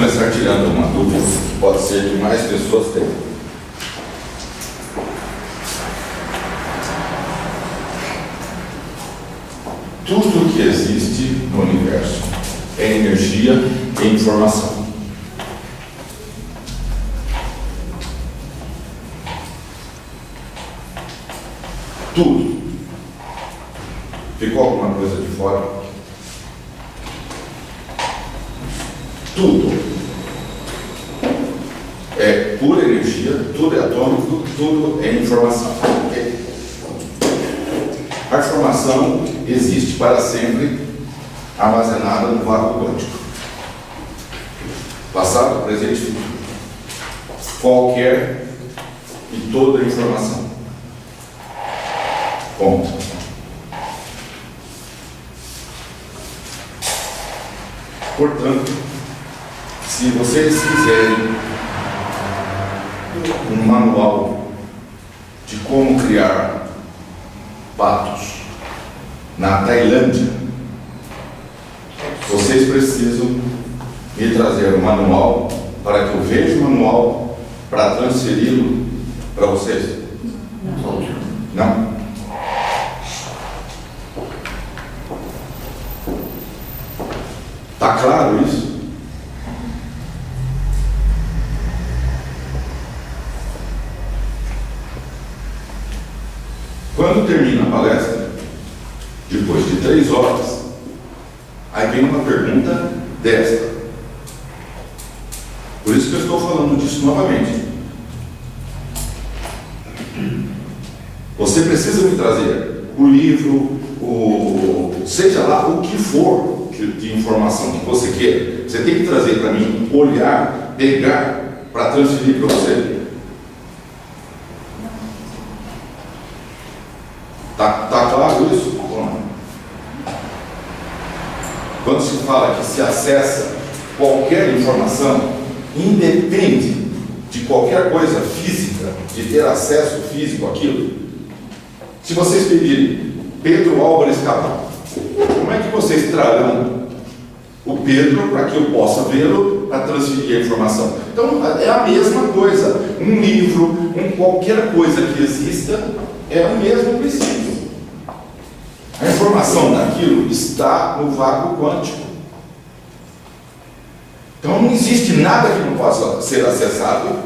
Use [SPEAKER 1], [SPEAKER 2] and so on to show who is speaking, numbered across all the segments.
[SPEAKER 1] começar tirando uma dúvida que pode ser que mais pessoas tenham. Tudo que existe no universo é energia e informação. Tudo. Ficou alguma coisa de fora? Tudo é pura energia, tudo é atômico, tudo é informação. A informação existe para sempre armazenada no vácuo quântico. Passado, presente e futuro. Qualquer e toda informação. Ponto. Portanto, se vocês quiserem um manual de como criar patos na Tailândia, vocês precisam me trazer o manual para que eu veja o manual para transferi-lo para vocês? Não? Está claro isso? Quando termina a palestra, depois de 3 horas, aí vem uma pergunta desta. Por isso que eu estou falando disso novamente. Você precisa me trazer o livro, seja lá o que for de informação que você queira. Você tem que trazer para mim, olhar, pegar, para transferir para você. Tá claro isso? Quando se fala que se acessa qualquer informação, independe de qualquer coisa física, de ter acesso físico àquilo. Se vocês pedirem Pedro Álvares Cabral, como é que vocês trarão o Pedro para que eu possa vê-lo para transferir a informação? Então é a mesma coisa. Um livro, qualquer coisa que exista, é o mesmo princípio. A informação daquilo está no vácuo quântico. Então não existe nada que não possa ser acessado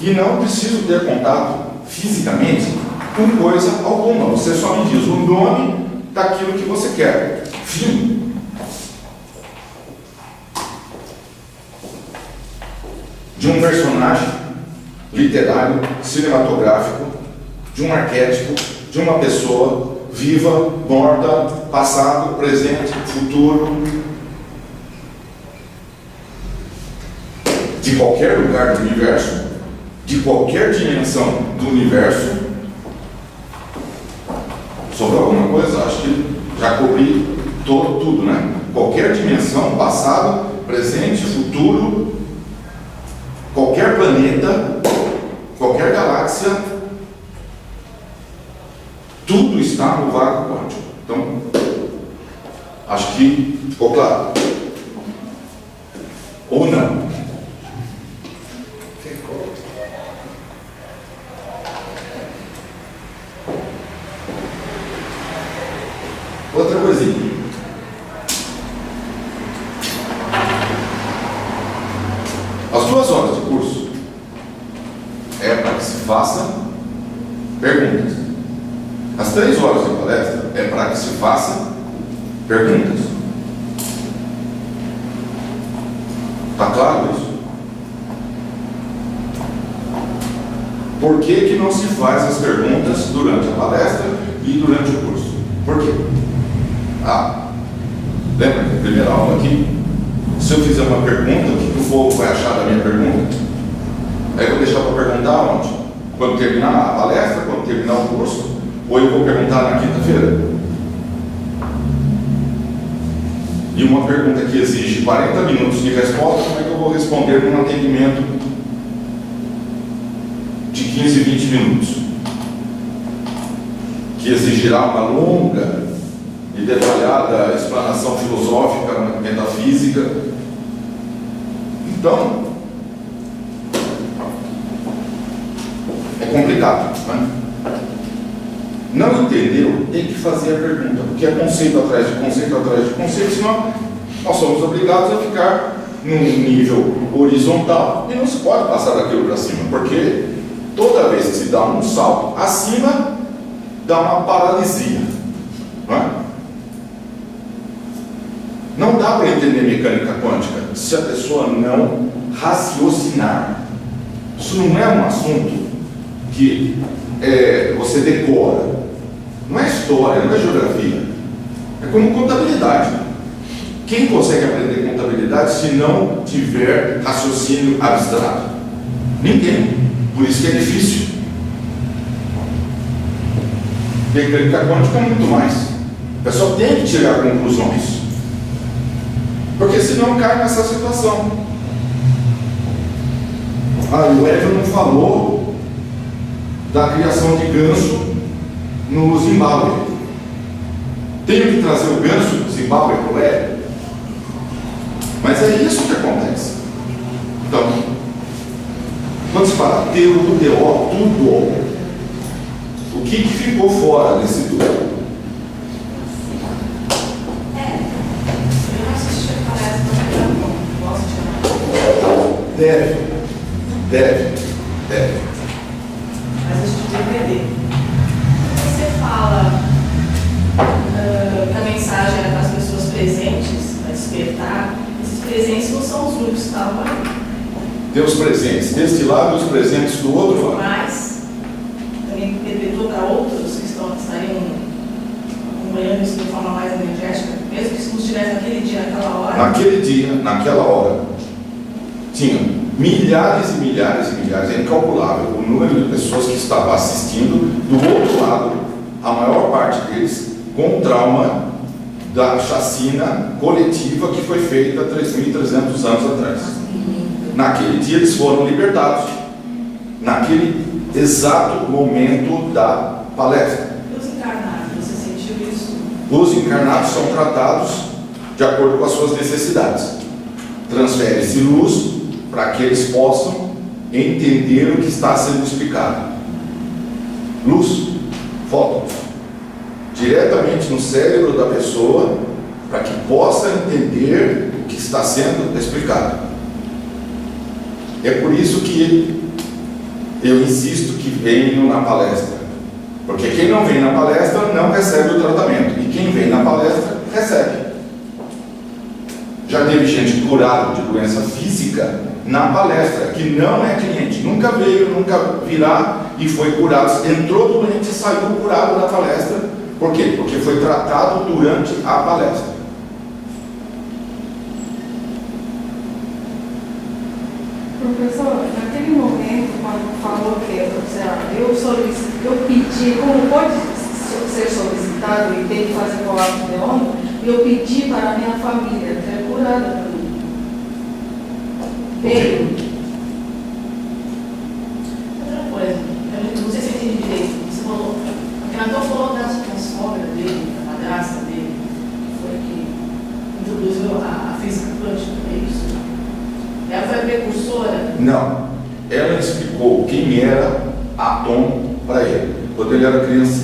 [SPEAKER 1] e não preciso ter contato fisicamente com coisa alguma. Você só me diz o nome daquilo que você quer. Fim. De um personagem literário, cinematográfico, de um arquétipo, de uma pessoa viva, morta, passado, presente, futuro, de qualquer lugar do universo, de qualquer dimensão do universo. Sobrou alguma coisa? Acho que já cobri tudo, né? Qualquer dimensão, passado, presente, futuro, qualquer planeta, qualquer galáxia, tudo está no vácuo quântico. Então, acho que ficou claro. Ou não? Ficou. Outra coisinha. As 2 horas de curso é para que se faça perguntas. As 3 horas de palestra é para que se faça perguntas. Está claro isso? Por que não se faz as perguntas durante a palestra e durante o curso? Por quê? Lembra da primeira aula aqui? Se eu fizer uma pergunta, o que o povo vai achar da minha pergunta? Aí eu vou deixar para perguntar onde? Quando terminar a palestra, quando terminar o curso? Ou eu vou perguntar na quinta-feira? E uma pergunta que exige 40 minutos de resposta, como é que eu vou responder num atendimento de 15, 20 minutos? Que exigirá uma longa e detalhada explanação filosófica, metafísica. Então, é complicado, né? Não entendeu, tem que fazer a pergunta, porque é conceito atrás de conceito atrás de conceito, senão nós somos obrigados a ficar num nível horizontal e não se pode passar daquilo para cima, porque toda vez que se dá um salto acima, dá uma paralisia, não é? Não dá para entender mecânica quântica se a pessoa não raciocinar. Isso não é um assunto que você decora. Não é história, não é geografia. É como contabilidade. Quem consegue aprender contabilidade se não tiver raciocínio abstrato? Ninguém. Por isso que é difícil. Mecânica quântica é muito mais. A pessoa tem que tirar conclusões. Porque senão cai nessa situação. O Everton falou da criação de ganso no Zimbábue. Tenho que trazer o ganso do Zimbábue para o Everton? Mas é isso que acontece. Então, quando se fala teu, tudo, o que ficou fora desse tudo? Deve.
[SPEAKER 2] Mas a gente tem que entender. Você fala que a mensagem era para as pessoas presentes, para despertar. Esses presentes não são os únicos que estavam ali.
[SPEAKER 1] Tem os presentes deste lado e os presentes do outro lado.
[SPEAKER 2] Mas também perpetuou para outros que estariam acompanhando isso de forma mais energética, mesmo que isso não estivesse naquele dia, naquela hora.
[SPEAKER 1] Naquele dia, naquela hora, tinha milhares e milhares e milhares, é incalculável o número de pessoas que estavam assistindo. Do outro lado, a maior parte deles com trauma da chacina coletiva que foi feita 3.300 anos atrás. Naquele dia eles foram libertados, naquele exato momento da palestra.
[SPEAKER 2] Os encarnados, você sentiu isso?
[SPEAKER 1] Os encarnados são tratados de acordo com as suas necessidades. Transfere-se luz para que eles possam entender o que está sendo explicado. Luz, fóton, diretamente no cérebro da pessoa, para que possa entender o que está sendo explicado. É por isso que eu insisto que venham na palestra, porque quem não vem na palestra não recebe o tratamento, e quem vem na palestra recebe. Já teve gente curada de doença física na palestra, que não é cliente, nunca veio, nunca virá e foi curado, entrou doente e saiu curado da palestra. Por quê? Porque foi tratado durante a palestra.
[SPEAKER 3] Professor, naquele momento, quando falou que eu pedi, como pode ser solicitado e tem que fazer colapso de ombro, eu pedi para a minha família ter curada também. Veio.
[SPEAKER 2] Outra coisa, eu não sei se eu entendi direito. Você falou, o Renato falou da sogra dele, da madrasta dele, que foi que introduziu a física quântica, é isso? Ela foi a precursora?
[SPEAKER 1] Não, ela explicou quem era Atom para ele, quando ele era criança,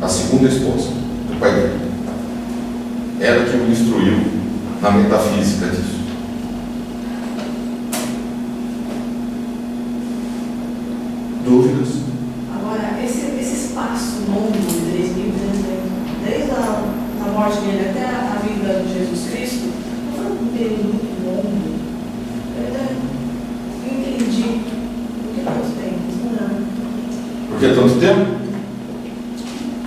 [SPEAKER 1] a segunda esposa do pai dele. Ela que o instruiu na metafísica disso. Dúvidas?
[SPEAKER 2] Agora, esse espaço longo de 3.300 anos, desde a morte dele até a vinda de Jesus Cristo, não foi um período muito longo. Eu entendi. Por que tanto tempo? Não.
[SPEAKER 1] Por que tanto tempo?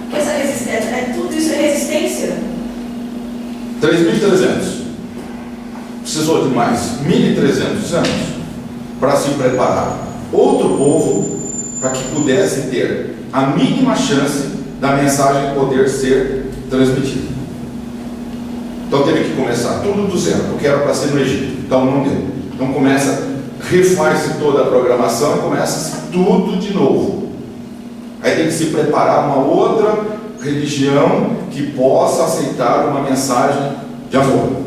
[SPEAKER 2] Porque essa resistência, tudo isso é resistência.
[SPEAKER 1] 3.300. Precisou de mais 1.300 anos para se preparar outro povo para que pudesse ter a mínima chance da mensagem poder ser transmitida. Então teve que começar tudo do zero, porque era para ser no Egito, então não deu. Então refaz-se toda a programação e começa tudo de novo. Aí tem que se preparar uma outra religião que possa aceitar uma mensagem de amor.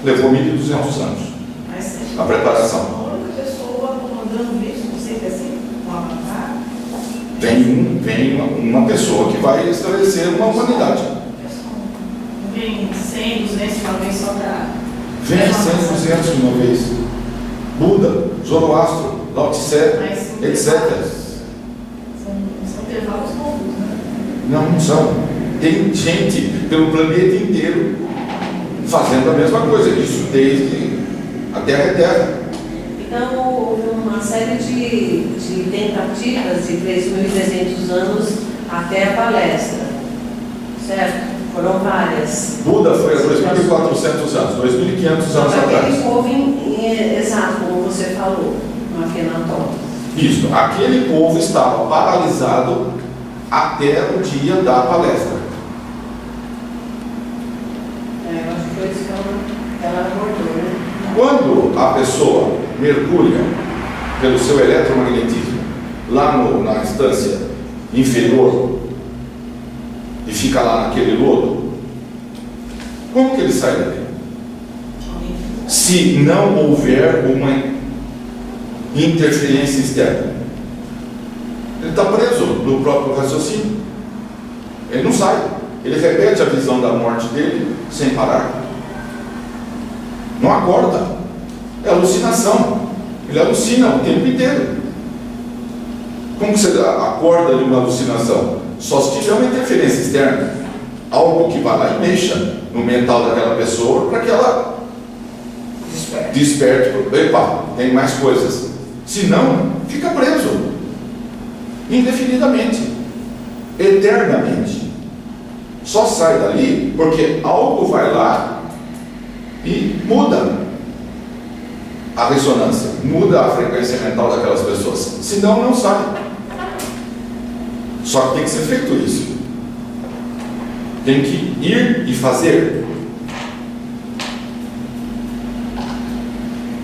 [SPEAKER 1] levou 1.200 anos.
[SPEAKER 2] Mas
[SPEAKER 1] A preparação.
[SPEAKER 2] a única pessoa comandando isso, não sei se é assim, com a avatar.
[SPEAKER 1] Vem uma pessoa que vai estabelecer uma humanidade.
[SPEAKER 2] Não vem 100, 200 uma vez só para.
[SPEAKER 1] Vem 100, 200 de uma vez. Buda, Zoroastro, Lao Tse, etc.
[SPEAKER 2] São intervalos longos, né?
[SPEAKER 1] Não são. Tem gente pelo planeta inteiro fazendo a mesma coisa. Isso desde a Terra é Terra.
[SPEAKER 4] Então, houve uma série de tentativas de 3.300 anos até a palestra, certo? Foram várias.
[SPEAKER 1] Buda foi há 2.400 anos, 2.500 anos atrás.
[SPEAKER 4] Aquele povo, exato, como você falou, no Akhenaton.
[SPEAKER 1] Isso, aquele povo estava paralisado até o dia da palestra.
[SPEAKER 4] Eu acho que foi isso que ela abordou, né?
[SPEAKER 1] Quando a pessoa mergulha pelo seu eletromagnetismo lá na instância inferior e fica lá naquele lodo, como que ele sai dali? Se não houver uma interferência externa, ele está preso no próprio raciocínio. Ele não sai. Ele repete a visão da morte dele sem parar. Não acorda. É alucinação. Ele alucina o tempo inteiro. Como que você acorda de uma alucinação? Só se tiver uma interferência externa. Algo que vá lá e mexa no mental daquela pessoa para que ela desperte. Epa, tem mais coisas. Se não, fica preso. Indefinidamente. Eternamente. Só sai dali porque algo vai lá e muda a ressonância, muda a frequência mental daquelas pessoas. Senão, não sai. Só que tem que ser feito isso. Tem que ir e fazer.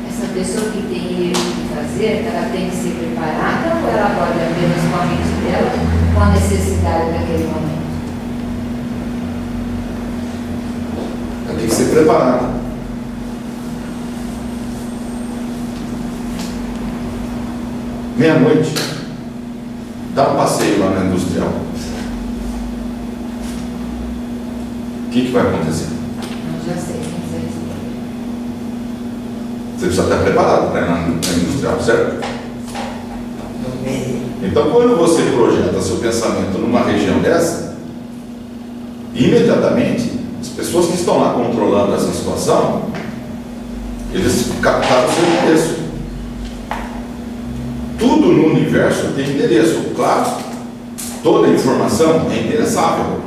[SPEAKER 5] Essa pessoa que tem que fazer, ela tem que ser preparada ou ela pode apenas com a mente dela, com a necessidade daquele momento?
[SPEAKER 1] Ela tem que ser preparada. Meia-noite, dá um passeio lá na industrial. O que vai acontecer?
[SPEAKER 5] Eu já sei, não sei se
[SPEAKER 1] Você precisa estar preparado para ir na industrial, certo? Então, quando você projeta seu pensamento numa região dessa, imediatamente, as pessoas que estão lá controlando essa situação, eles captaram o seu endereço. Tudo no universo tem endereço, claro. Toda informação é endereçável.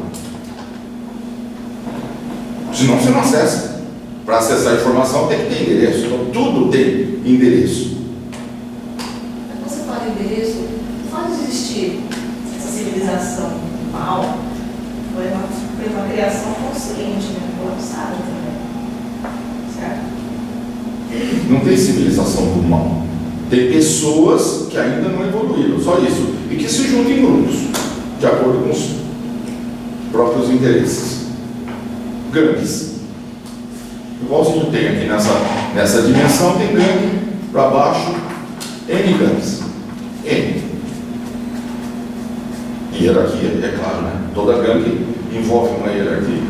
[SPEAKER 1] Senão você não acessa. Para acessar a informação tem que ter endereço. Então tudo tem endereço.
[SPEAKER 2] Quando você fala de endereço, pode existir essa civilização mal, foi uma criação consciente, né? Colapsada também. Certo?
[SPEAKER 1] Não tem civilização do mal. Tem pessoas que ainda não evoluíram, só isso. E que se juntam em grupos, de acordo com os próprios interesses. Gangues. Igualzinho tem aqui nessa dimensão, tem gangue para baixo, N gangues. N. Hierarquia, é claro, né? Toda gangue envolve uma hierarquia.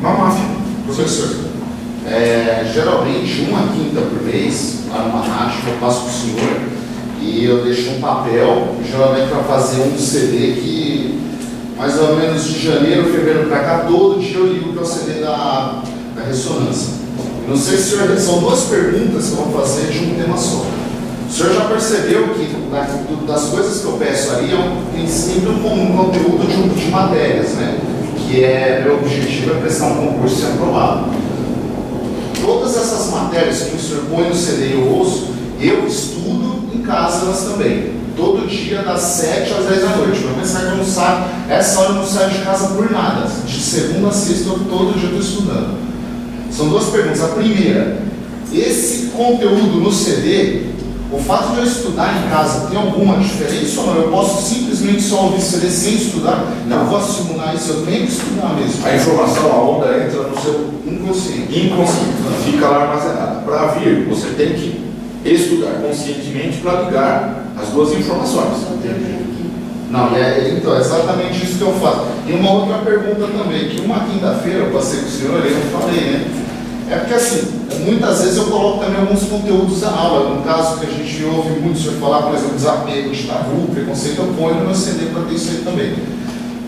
[SPEAKER 1] Uma máfia.
[SPEAKER 6] Professor, geralmente 1/5 por mês, lá numa rádio, eu passo para o senhor e eu deixo um papel, geralmente para fazer um CD que, mais ou menos de janeiro, fevereiro para cá, todo dia eu ligo para o CD da ressonância. Não sei se o senhor, são duas perguntas que eu vou fazer de um tema só. O senhor já percebeu que das coisas que eu peço ali, tem sempre um conteúdo de matérias, né? Que meu objetivo é prestar um concurso e ser aprovado. Todas essas matérias que o senhor põe no CD e eu ouço, eu estudo em casa elas também. Todo dia, das 7 às 10 da noite. Para pensar que eu não saio, essa hora eu não saio de casa por nada. De segunda a sexta, todo dia eu estou estudando. São duas perguntas. A primeira, esse conteúdo no CD, O fato de eu estudar em casa tem alguma diferença ou não? Eu posso simplesmente só ouvir CD sem estudar?
[SPEAKER 1] Não.
[SPEAKER 6] Eu posso simular isso, eu tenho que estudar mesmo.
[SPEAKER 1] A informação, a onda entra no seu
[SPEAKER 6] Inconsciente.
[SPEAKER 1] inconsciente, fica lá armazenada. Para vir, você tem que estudar conscientemente para ligar as duas informações.
[SPEAKER 6] Não, então, é exatamente isso que eu faço. E uma outra pergunta também, que uma quinta-feira eu passei com o senhor e eu falei, né? É porque assim, muitas vezes eu coloco também alguns conteúdos da aula. No caso que a gente ouve muito o senhor falar, por exemplo, desapego, de tabu, preconceito, eu ponho no meu CD para ter isso aí também.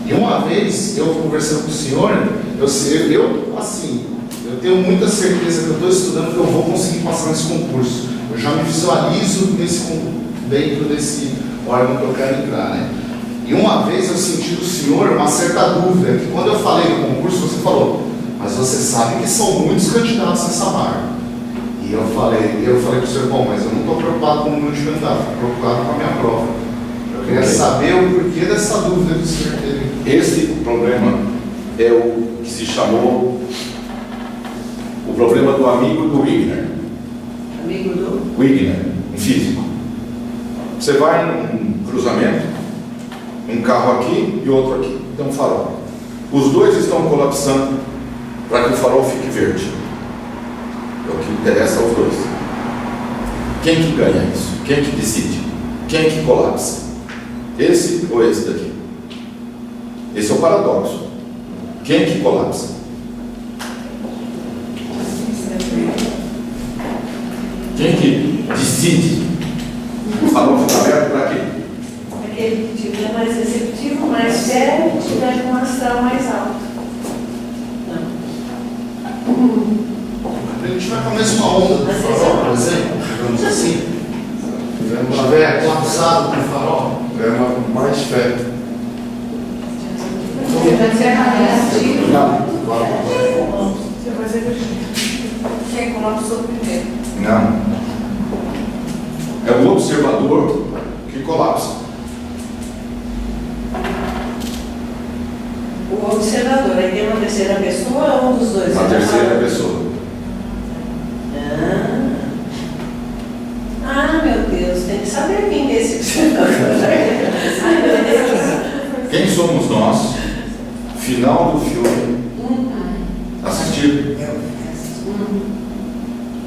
[SPEAKER 6] E uma vez, eu conversando com o senhor, eu tenho muita certeza que eu estou estudando que eu vou conseguir passar nesse concurso. Eu já me visualizo dentro desse órgão que eu quero entrar, né? E uma vez eu senti do senhor uma certa dúvida, que quando eu falei no concurso, você falou, mas você sabe que são muitos candidatos nessa vaga. E eu falei para o senhor, bom, mas eu não estou preocupado com o número de candidatos, estou preocupado com a minha prova. Eu queria saber o porquê dessa dúvida que o senhor teve.
[SPEAKER 1] Esse problema é o que se chamou o problema do amigo do Wigner.
[SPEAKER 4] Amigo do?
[SPEAKER 1] Wigner, um físico. Você vai num cruzamento, um carro aqui e outro aqui, tem um farol. Os dois estão colapsando para que o farol fique verde. É o que interessa aos dois. Quem que ganha isso? Quem que decide? Quem que colapsa? Esse ou esse daqui? Esse é o paradoxo. Quem que colapsa? Quem que decide? O farol fica aberto para quê?
[SPEAKER 4] Aquele que tiver mais receptivo, mais sério, que tiver com um astral mais alto.
[SPEAKER 6] A gente vai com a mesma onda do farol, por exemplo, digamos assim. Se tiver colapsado com o farol,
[SPEAKER 7] É mais fé.
[SPEAKER 5] Você vai ser reativo.
[SPEAKER 2] Você vai ser
[SPEAKER 3] Quem colapsou primeiro?
[SPEAKER 1] Não. É o observador que colapsa.
[SPEAKER 4] O observador, aí tem uma terceira pessoa ou um dos dois?
[SPEAKER 1] A terceira pessoa.
[SPEAKER 4] Meu Deus, tem que saber quem é esse observador.
[SPEAKER 1] Quem somos nós? Final do filme. Assistir.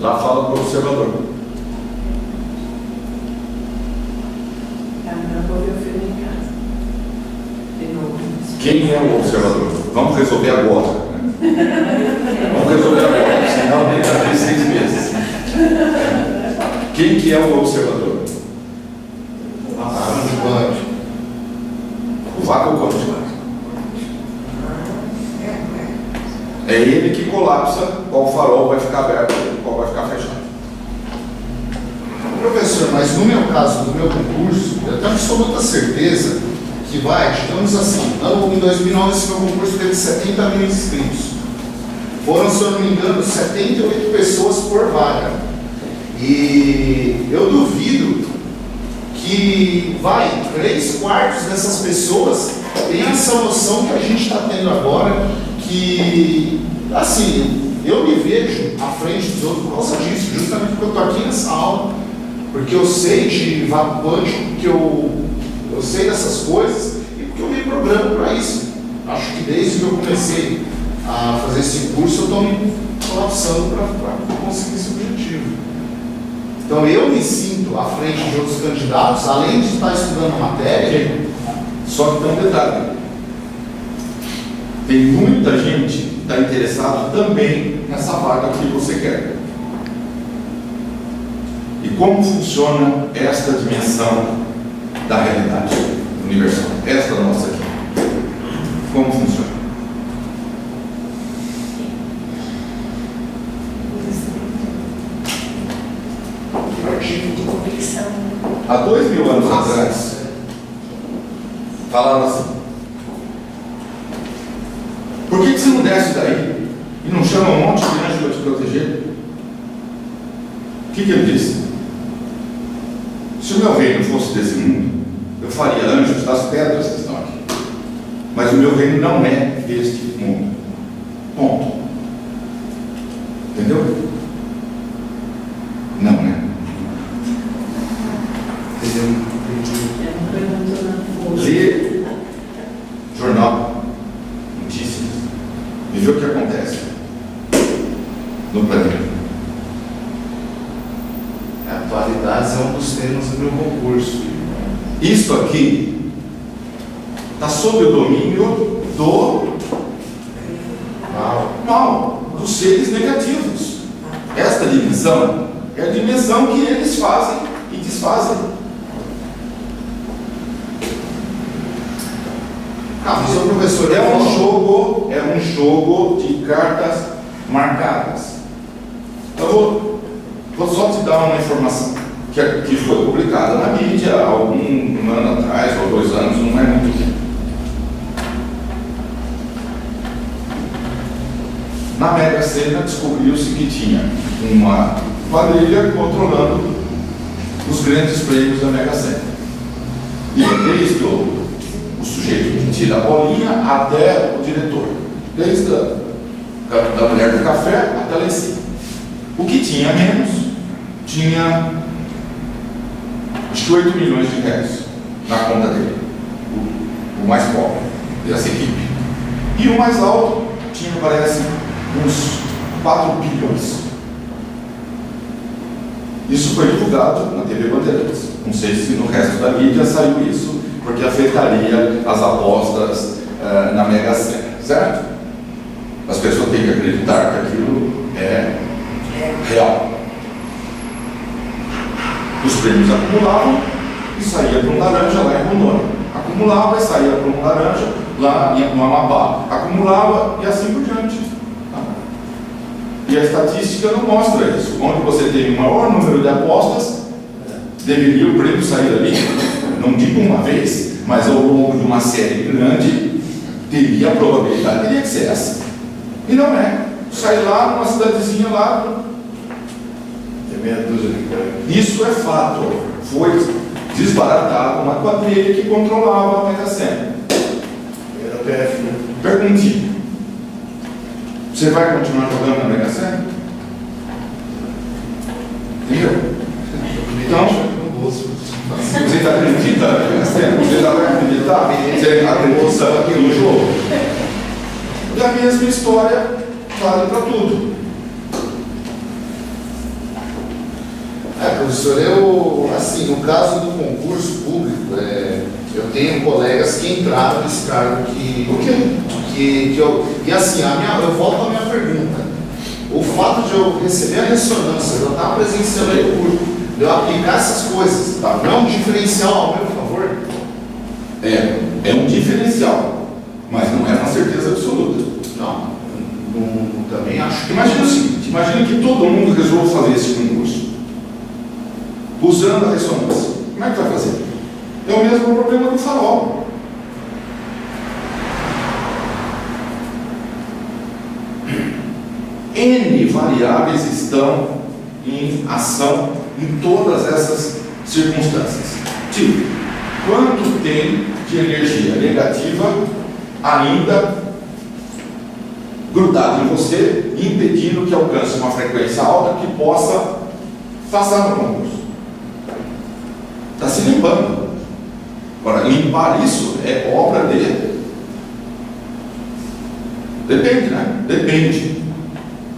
[SPEAKER 1] Lá fala do observador.
[SPEAKER 4] Eu vou ver o filme em casa. De novo.
[SPEAKER 1] Quem é o observador? Vamos resolver agora. Né? Vamos resolver agora, senão nem daqui 6 meses. Quem que é o observador? O vácuo quântico. É ele que colapsa, qual farol vai ficar aberto, qual vai ficar fechado.
[SPEAKER 6] professor, mas no meu caso, no meu concurso, eu tenho absoluta certeza que vai, digamos assim, em 2009 esse meu concurso teve 70 mil inscritos. Foram, se eu não me engano, 78 pessoas por vaga. E eu duvido que, 3/4 dessas pessoas tenham essa noção que a gente está tendo agora, que, assim, eu me vejo à frente dos outros por causa disso, justamente porque eu estou aqui nessa aula, porque eu sei de vácuo quântico, porque eu sei dessas coisas e porque eu me programo para isso. Acho que desde que eu comecei a fazer esse curso, eu estou me colapsando para conseguir esse objetivo. Então eu me sinto à frente de outros candidatos, além de estar estudando a matéria.
[SPEAKER 1] Só que tem um detalhe. Tem muita gente que está interessada também nessa vaga que você quer. E como funciona esta dimensão da realidade universal? Esta nossa aqui. Como funciona?
[SPEAKER 4] De convicção.
[SPEAKER 1] Há 2000 anos atrás, falaram assim: por que você não desce daí e não chama um monte de anjo para te proteger? O que ele disse? Se o meu reino fosse desse mundo, eu faria anjos das pedras que estão aqui. Mas o meu reino não é deste mundo. Ponto. Entendeu? Não é. no planeta.
[SPEAKER 6] Atualidades é um dos temas do meu concurso.
[SPEAKER 1] Isso aqui está sob o domínio do mal, dos seres negativos. Esta dimensão é a dimensão que eles fazem e desfazem.
[SPEAKER 6] Mas o professor
[SPEAKER 1] É um jogo de cartas marcadas. Eu vou só te dar uma informação que foi publicada na mídia há um ano atrás, ou 2 anos, não é muito tempo. Na Mega Sena descobriu-se que tinha uma quadrilha controlando os grandes prêmios da Mega Sena. E desde o sujeito que tira a bolinha até o diretor, desde da mulher do café até lá em cima. O que tinha menos tinha acho que 8 milhões de reais na conta dele, o mais pobre dessa equipe. E o mais alto tinha, parece, uns 4 bilhões. Isso foi divulgado na TV Bandeirantes. Não sei se no resto da mídia saiu isso, porque afetaria as apostas na Mega Sena, certo? As pessoas têm que acreditar que aquilo é real. Os prêmios acumulavam e saía para um laranja lá em Rondônia. Acumulava e saía para um laranja lá no Amapá. Acumulava e assim por diante. E a estatística não mostra isso. Onde você tem o maior número de apostas, deveria o prêmio sair ali. Não digo uma vez, mas ao longo de uma série grande, teria a probabilidade, teria que ser essa. E não é. Sai lá numa cidadezinha lá.
[SPEAKER 6] Tem meia dúzia de caras.
[SPEAKER 1] Isso é fato. Foi desbaratado uma quadrilha que controlava a Mega Sena.
[SPEAKER 6] Era o PF, né?
[SPEAKER 1] Perguntinha. Você vai continuar jogando na Mega Sena? Entendeu? Então, você está acreditando na Mega Sena? Você já vai acreditar? Você acredita no jogo? E a mesma história vale para tudo.
[SPEAKER 6] Professor, eu, assim, no caso do concurso público, eu tenho colegas que entraram nesse cargo e assim, eu volto à minha pergunta. O fato de eu receber a ressonância, de eu estar presenciando aí o curso, de eu aplicar essas coisas, tá? Não é um diferencial ao meu favor?
[SPEAKER 1] É um diferencial, mas não é uma certeza absoluta.
[SPEAKER 6] Não, também acho.
[SPEAKER 1] Imagina o seguinte, imagina que todo mundo resolva fazer esse concurso usando a ressonância. Como é que vai fazer? É o mesmo problema do farol. N variáveis estão em ação em todas essas circunstâncias. Tipo, quanto tem de energia negativa ainda grudado em você, impedindo que alcance uma frequência alta que possa passar no concurso. Está se limpando. Agora, limpar isso é obra dele. Depende, né? Depende.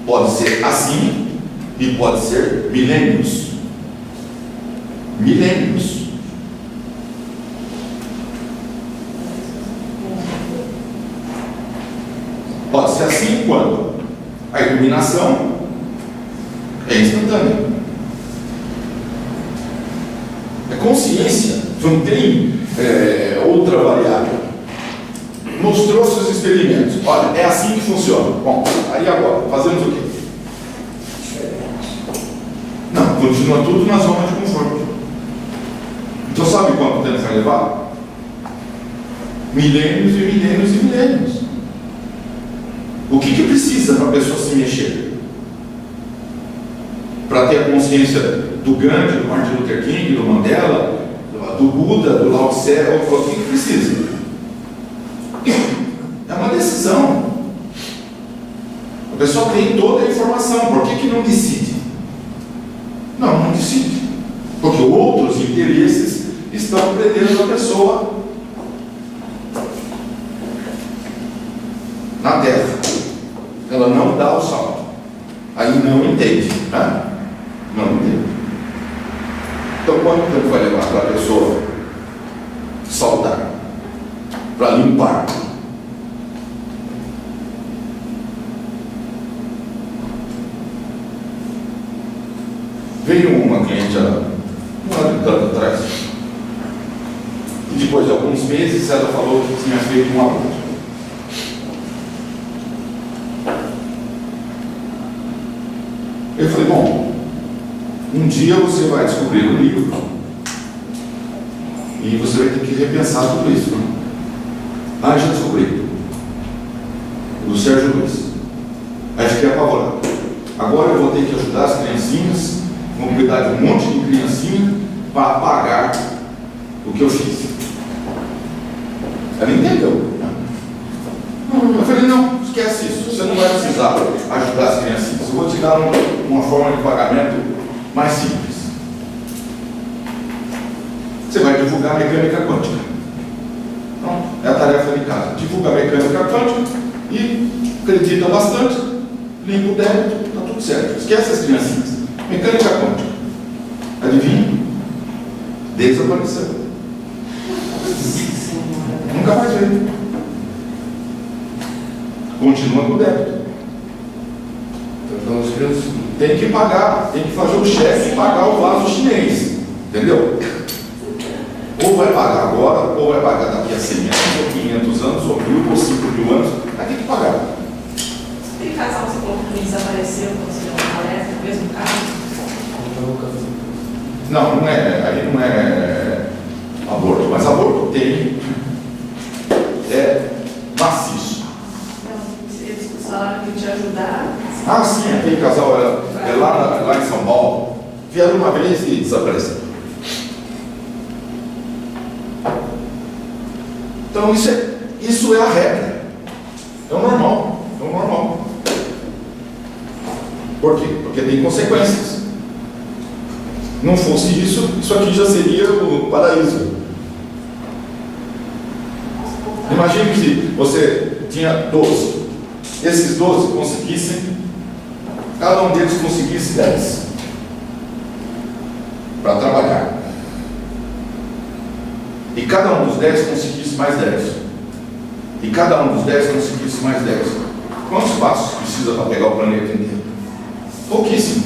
[SPEAKER 1] Pode ser assim e pode ser milênios. Milênios. Pode ser assim quando a iluminação é instantânea. É consciência, não tem outra variável. Mostrou seus experimentos. Olha, é assim que funciona. Bom, aí agora, fazemos o quê? Não, continua tudo na zona de conforto. Então sabe quanto tempo vai levar? Milênios e milênios e milênios. O que precisa para a pessoa se mexer? Para ter a consciência do Gandhi, do Martin Luther King, do Mandela, do Buda, do Lao Tse, o que precisa? É uma decisão. A pessoa tem toda a informação, por que não decide? Não decide. Porque outros interesses estão prendendo a pessoa na terra. Ela não dá o salto. Aí não entende. Né? Não entende. Então, quanto tempo vai levar para a pessoa saltar? Para limpar? Veio uma cliente há um ano e tanto atrás, e depois de alguns meses ela falou que tinha feito um aborto. Eu falei, bom, um dia você vai descobrir o livro e você vai ter que repensar tudo isso. Né? Ah, já descobri. Do Sérgio Luiz. Aí fiquei apavorado. Agora eu vou ter que ajudar as criancinhas, vou cuidar de um monte de criancinha para pagar o que eu fiz. Ela entendeu. Eu falei, não, esquece isso. Você não vai precisar ajudar as criancinhas. Eu vou te dar uma forma de pagamento mais simples. Você vai divulgar a mecânica quântica. Pronto, é a tarefa de casa. Divulga a mecânica quântica e acredita bastante, limpa o débito, está tudo certo. Esquece as criancinhas. Mecânica quântica. Adivinha? Desapareceu. Nunca mais veio. Continua com o débito. Então, tem que pagar, tem que fazer o cheque e pagar o vaso chinês. Entendeu? Ou vai pagar agora, ou vai pagar daqui a 100 anos, ou 500 anos, ou 1000, ou 5.000 anos. Vai ter que pagar.
[SPEAKER 2] Tem casal que você falou que desapareceu quando você deu uma palestra, no mesmo caso?
[SPEAKER 1] Não, aí não é aborto, mas aborto tem, é maciço.
[SPEAKER 2] Não, eles falaram que te ajudar.
[SPEAKER 1] Ah, sim, aquele casal é lá em São Paulo, vieram uma vez e desapareceram. Então isso é a regra, é o normal, é o normal. Por quê? Porque tem consequências. Não fosse isso aqui já seria o paraíso. Imagine que você tinha 12. Esses 12 conseguissem, cada um deles conseguisse 10 para trabalhar. E cada um dos 10 conseguisse mais 10. E cada um dos 10 conseguisse mais 10. Quantos passos precisa para pegar o planeta inteiro? Pouquíssimo.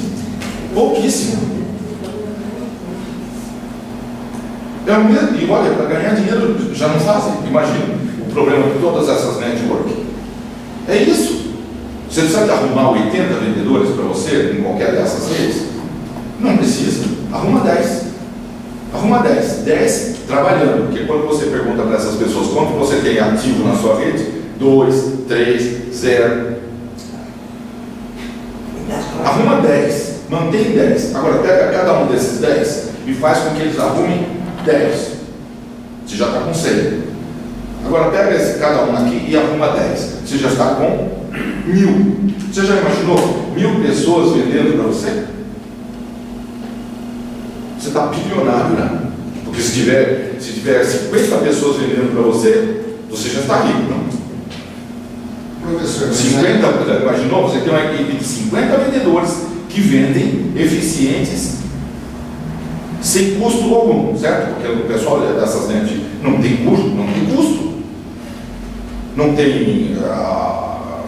[SPEAKER 1] Pouquíssimo. E olha, para ganhar dinheiro já não fazem. Imagina o problema de todas essas networks. É isso. Você precisa arrumar 80 vendedores para você em qualquer dessas redes? Não precisa. Arruma 10. Arruma 10. 10 trabalhando. Porque quando você pergunta para essas pessoas quanto você tem ativo na sua rede, 2, 3, 0. Arruma 10. Mantém 10. Agora pega cada um desses 10 e faz com que eles arrumem 10. Você já está com 100. Agora pega cada um aqui e arruma 10. Você já está com 1000. Você já imaginou 1000 pessoas vendendo para você? Você está bilionário, né? Porque se tiver 50 pessoas vendendo para você, você já está rico, não?
[SPEAKER 6] Professor,
[SPEAKER 1] 50, imaginou? Você tem uma equipe de 50 vendedores que vendem eficientes sem custo algum, certo? Porque o pessoal dessas net não tem custo, não tem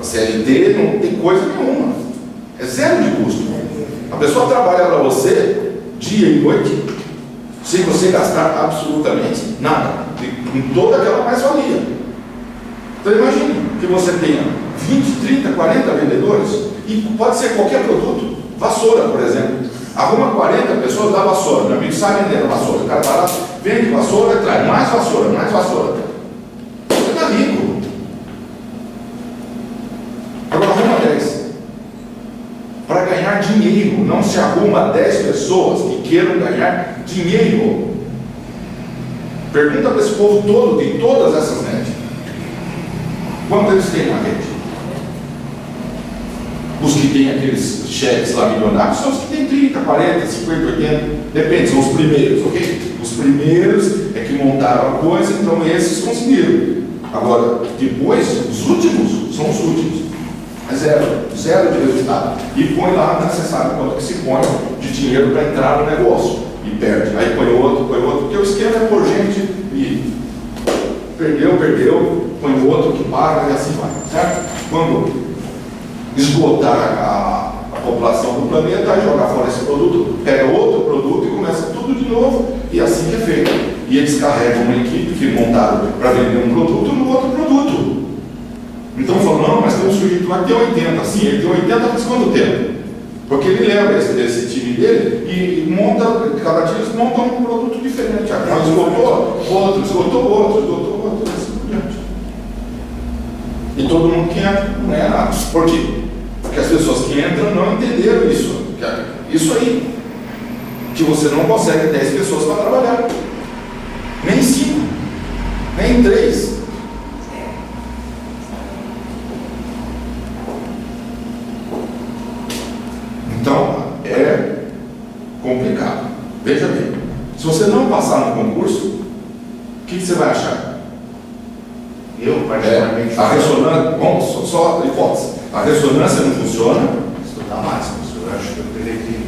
[SPEAKER 1] CLT, não tem coisa nenhuma, é zero de custo. A pessoa trabalha para você dia e noite sem você gastar absolutamente nada, com toda aquela mais-valia. Então imagine que você tenha 20, 30, 40 vendedores e pode ser qualquer produto, vassoura, por exemplo. Arruma 40 pessoas da vassoura, meu amigo sai vendendo vassoura, o cara vai lá, vende vassoura, traz mais vassoura, mais vassoura. Você está rico. Agora arruma 10. Para ganhar dinheiro, não se arruma 10 pessoas que queiram ganhar dinheiro. Pergunta para esse povo todo, de todas essas netas. Quanto eles têm na rede? Os que têm aqueles cheques lá milionários são os que têm 30, 40, 50, 80, depende, são os primeiros, ok? Os primeiros é que montaram a coisa, então esses conseguiram. Agora, depois, os últimos são os últimos. É zero de resultado. E põe lá, né, você sabe quanto que se põe de dinheiro para entrar no negócio. E perde. Aí põe outro, porque o esquema é por gente e perdeu, põe outro que paga e assim vai, certo? Quando esgotar a população do planeta, aí jogar fora esse produto, pega outro produto e começa tudo de novo, e assim que é feito. E eles carregam uma equipe que montaram para vender um produto no outro produto. Então falam, não, mas tem um sujeito lá que tem 80, sim, ele tem 80 faz quanto tempo? Porque ele leva esse time dele e monta, cada dia eles montam um produto diferente. Agora esgotou outro, e assim por diante. E todo mundo que entra não é nada. Por quê? Porque as pessoas que entram não entenderam isso. Isso aí. Que você não consegue 10 pessoas para trabalhar. Nem 5, nem 3. Então, é complicado. Veja bem, se você não passar no concurso, o que você vai achar?
[SPEAKER 6] Eu, particularmente,
[SPEAKER 1] A ressonância, bom, só hipótese, a ressonância não funciona.
[SPEAKER 6] estudar mais, professor. Eu acho que eu teria que.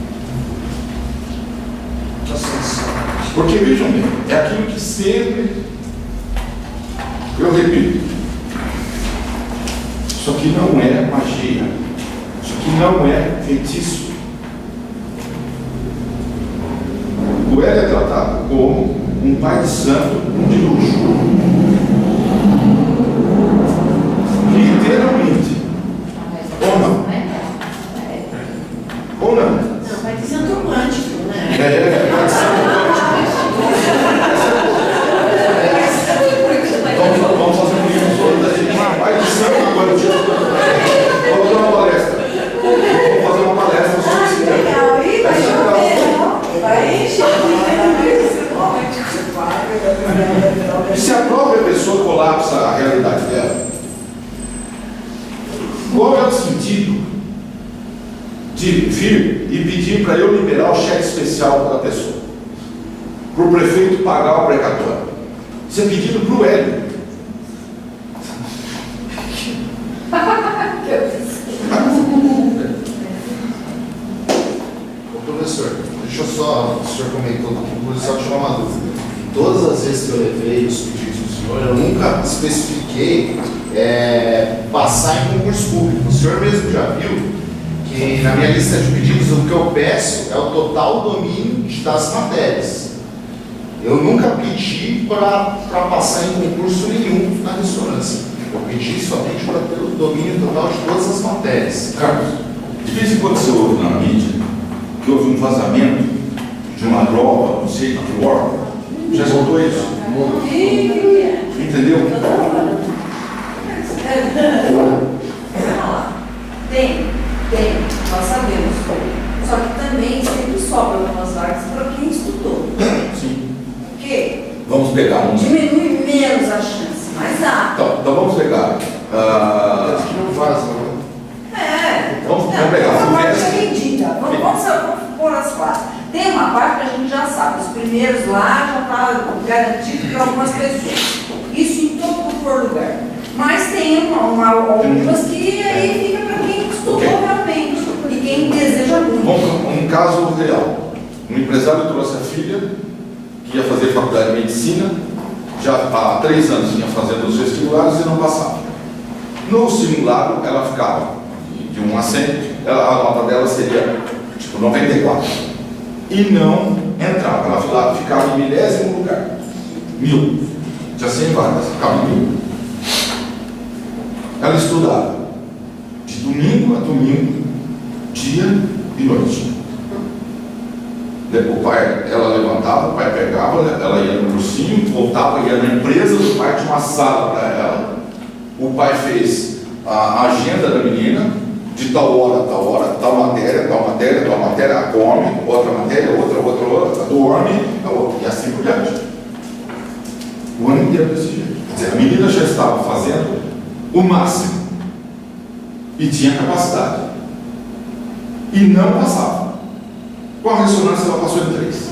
[SPEAKER 1] Porque, vejam bem, é aquilo que sempre, eu repito, isso aqui não é magia, isso aqui não é feitiço. O Hélio é tratado como um pai de santo de luxo. Literalmente. Ou não? Ou não?
[SPEAKER 4] Não, vai de santo quântico, né?
[SPEAKER 1] Pai de santo Vamos fazer um livro sobre pai de santo quântico. Vamos dar uma palestra. Vamos fazer uma palestra sobre esse tema.
[SPEAKER 4] Legal, aí vai chover, vai encher.
[SPEAKER 1] E se a própria pessoa colapsa a realidade dela, qual é o sentido de vir e pedir para eu liberar o cheque especial para a pessoa? Para o prefeito pagar o precatório? Isso é pedido para o Hélio.
[SPEAKER 6] Ô, professor, deixa eu só, o senhor comentou do concurso, só tirar uma dúvida. Todas as vezes que eu levei os pedidos do senhor, eu nunca especifiquei passar em concurso público. O senhor mesmo já viu que na minha lista de pedidos o que eu peço é o total domínio das matérias. Eu nunca pedi para passar em concurso nenhum na ressonância. Eu pedi somente para ter o domínio total de todas as matérias.
[SPEAKER 1] Carlos, de vez em quando você ouve na mídia que houve um vazamento de uma prova, não sei de que órgão. Já escutou isso? Entendeu?
[SPEAKER 7] Tem, nós sabemos. Só que também sempre sobra algumas vagas para quem estudou.
[SPEAKER 1] Sim.
[SPEAKER 7] Por quê?
[SPEAKER 1] Vamos pegar um.
[SPEAKER 7] Diminui menos a chance, mas dá.
[SPEAKER 1] Então vamos pegar.
[SPEAKER 6] Parece que não vaza, né?
[SPEAKER 1] Vamos
[SPEAKER 7] Não,
[SPEAKER 1] pegar.
[SPEAKER 7] essa parte é
[SPEAKER 1] FUVEST.
[SPEAKER 7] vendida. Vamos pôr as partes. Tem uma parte que a gente já sabe, os primeiros lá já está garantido para algumas pessoas. Isso em todo for lugar. Mas tem algumas que aí fica para quem estudou realmente e quem deseja muito.
[SPEAKER 1] Um caso real. Um empresário trouxe a filha, que ia fazer faculdade de medicina, já há 3 anos vinha fazendo os vestibulares e não passava. No simulado, ela ficava de 1 a 100, a nota dela seria tipo 94. E não entrava, ela ficava em 1000º lugar. 1000. Tinha 100 vagas, ficava em 1000. Ela estudava de domingo a domingo, dia e noite. O pai, ela levantava, o pai pegava, ela ia no cursinho, voltava, ia na empresa do pai, tinha uma sala para ela. O pai fez a agenda da menina, de tal hora, tal matéria, come, outra matéria, outra, dorme, e assim por diante. O ano inteiro desse jeito. Quer dizer, a menina já estava fazendo o máximo e tinha capacidade. E não passava. Com a ressonância ela passou em 3.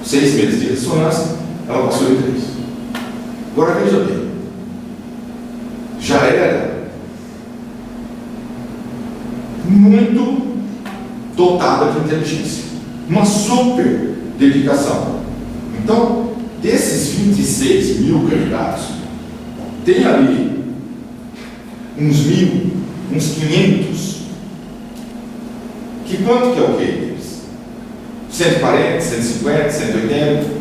[SPEAKER 1] 6 meses de ressonância, ela passou em 3. Agora veja bem, já era dotada de inteligência. Uma super dedicação. Então, desses 26 mil candidatos, tem ali uns 1.000, uns 500, que quanto que é o quê deles? 140, 150, 180?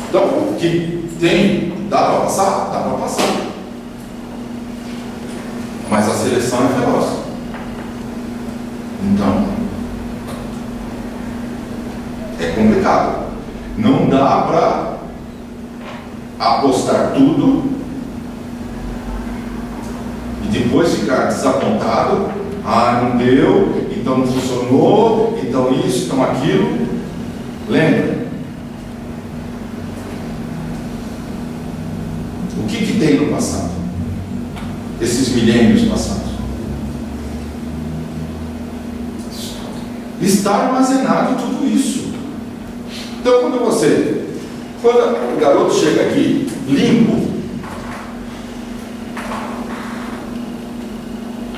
[SPEAKER 1] Então, o que tem, dá para passar? Dá para passar. Mas a seleção é feroz. Então, é complicado. Não dá para apostar tudo e depois ficar desapontado. Ah, não deu, então não funcionou, então isso, então aquilo. Lembra? O que tem no passado? Esses milênios passados. Está armazenado tudo isso. Então, quando o garoto chega aqui limpo,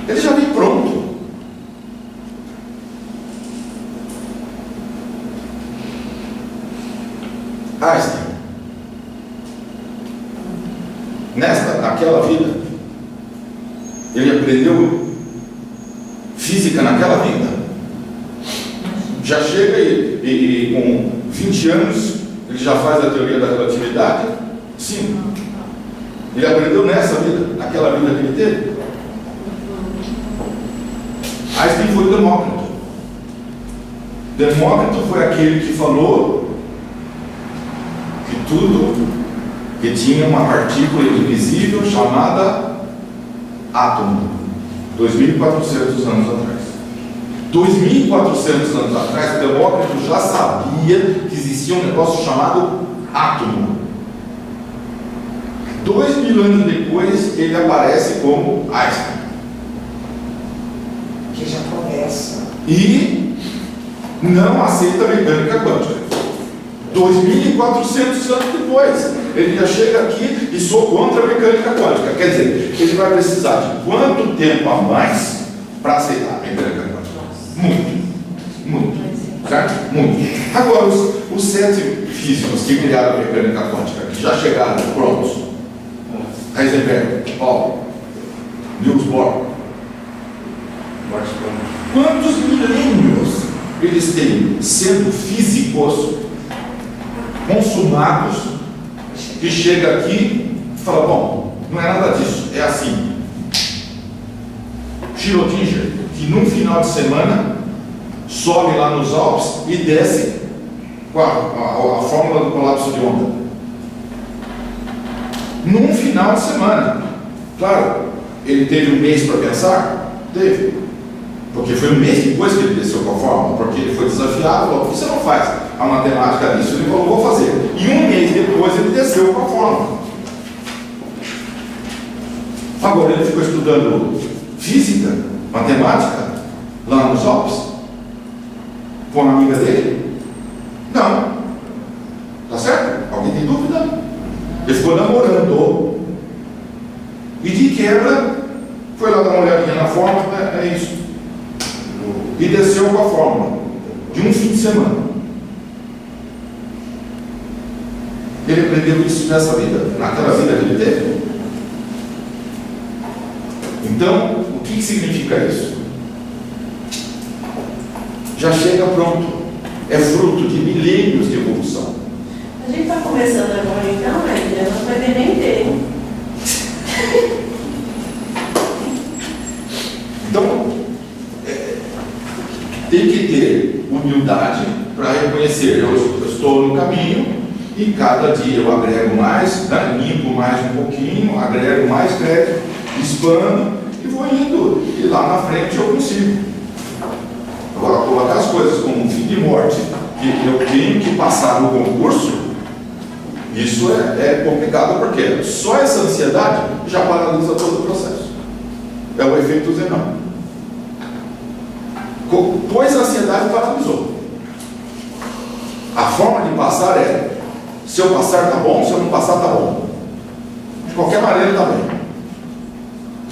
[SPEAKER 1] ele já vem pronto. Einstein, naquela vida, ele aprendeu física naquela vida. Já chega e com 20 anos, ele já faz a teoria da relatividade? Sim. Ele aprendeu nessa vida, naquela vida que ele teve. Einstein foi o Demócrito. Demócrito foi aquele que falou que tudo que tinha uma partícula invisível chamada átomo. 2.400 anos atrás. 2.400 anos atrás, o Demócrito já sabia que existia um negócio chamado átomo. 2.000 anos depois, ele aparece como Einstein.
[SPEAKER 7] Que já começa.
[SPEAKER 1] E não aceita a mecânica quântica. 2.400 anos depois, ele já chega aqui e sou contra a mecânica quântica. Quer dizer, ele vai precisar de quanto tempo a mais para aceitar a mecânica quântica? Muito, certo? Muito. Agora, os 7 físicos que criaram a mecânica quântica, que já chegaram prontos, Heisenberg, Paul, Niels Bohr, quantos milênios eles têm sendo físicos consumados, que chega aqui e fala, bom, não é nada disso, é assim. Schrödinger, que num final de semana sobe lá nos Alpes e desce com a fórmula do colapso de onda. Num final de semana. Claro, ele teve um mês para pensar? Teve. Porque foi um mês depois que ele desceu com a fórmula, porque ele foi desafiado, falou, por que você não faz a matemática disso? Ele falou, vou fazer. E um mês depois ele desceu com a fórmula. Agora ele ficou estudando física, matemática, lá nos Alpes, com a amiga dele? Não. Tá certo? Alguém tem dúvida? Ele ficou namorando. E de quebra, foi lá dar uma olhadinha na fórmula, é isso. E desceu com a fórmula de um fim de semana. Ele aprendeu isso nessa vida, naquela vida que ele teve. Então, o que significa isso? Já chega pronto. É fruto de milênios de evolução.
[SPEAKER 4] A gente está começando agora então, né? Não vai ter nem tempo.
[SPEAKER 1] Então, tem que ter humildade para reconhecer, eu estou no caminho e cada dia eu agrego mais, né, limpo mais um pouquinho, agrego mais crédito, expando e vou indo. E lá na frente eu consigo. Agora, colocar as coisas como um fim de morte, que eu tenho que passar no concurso, isso é complicado, porque só essa ansiedade já paralisa todo o processo. É o efeito Zenon. Pois a ansiedade paralisou. A forma de passar é: se eu passar tá bom, se eu não passar tá bom. De qualquer maneira tá bem.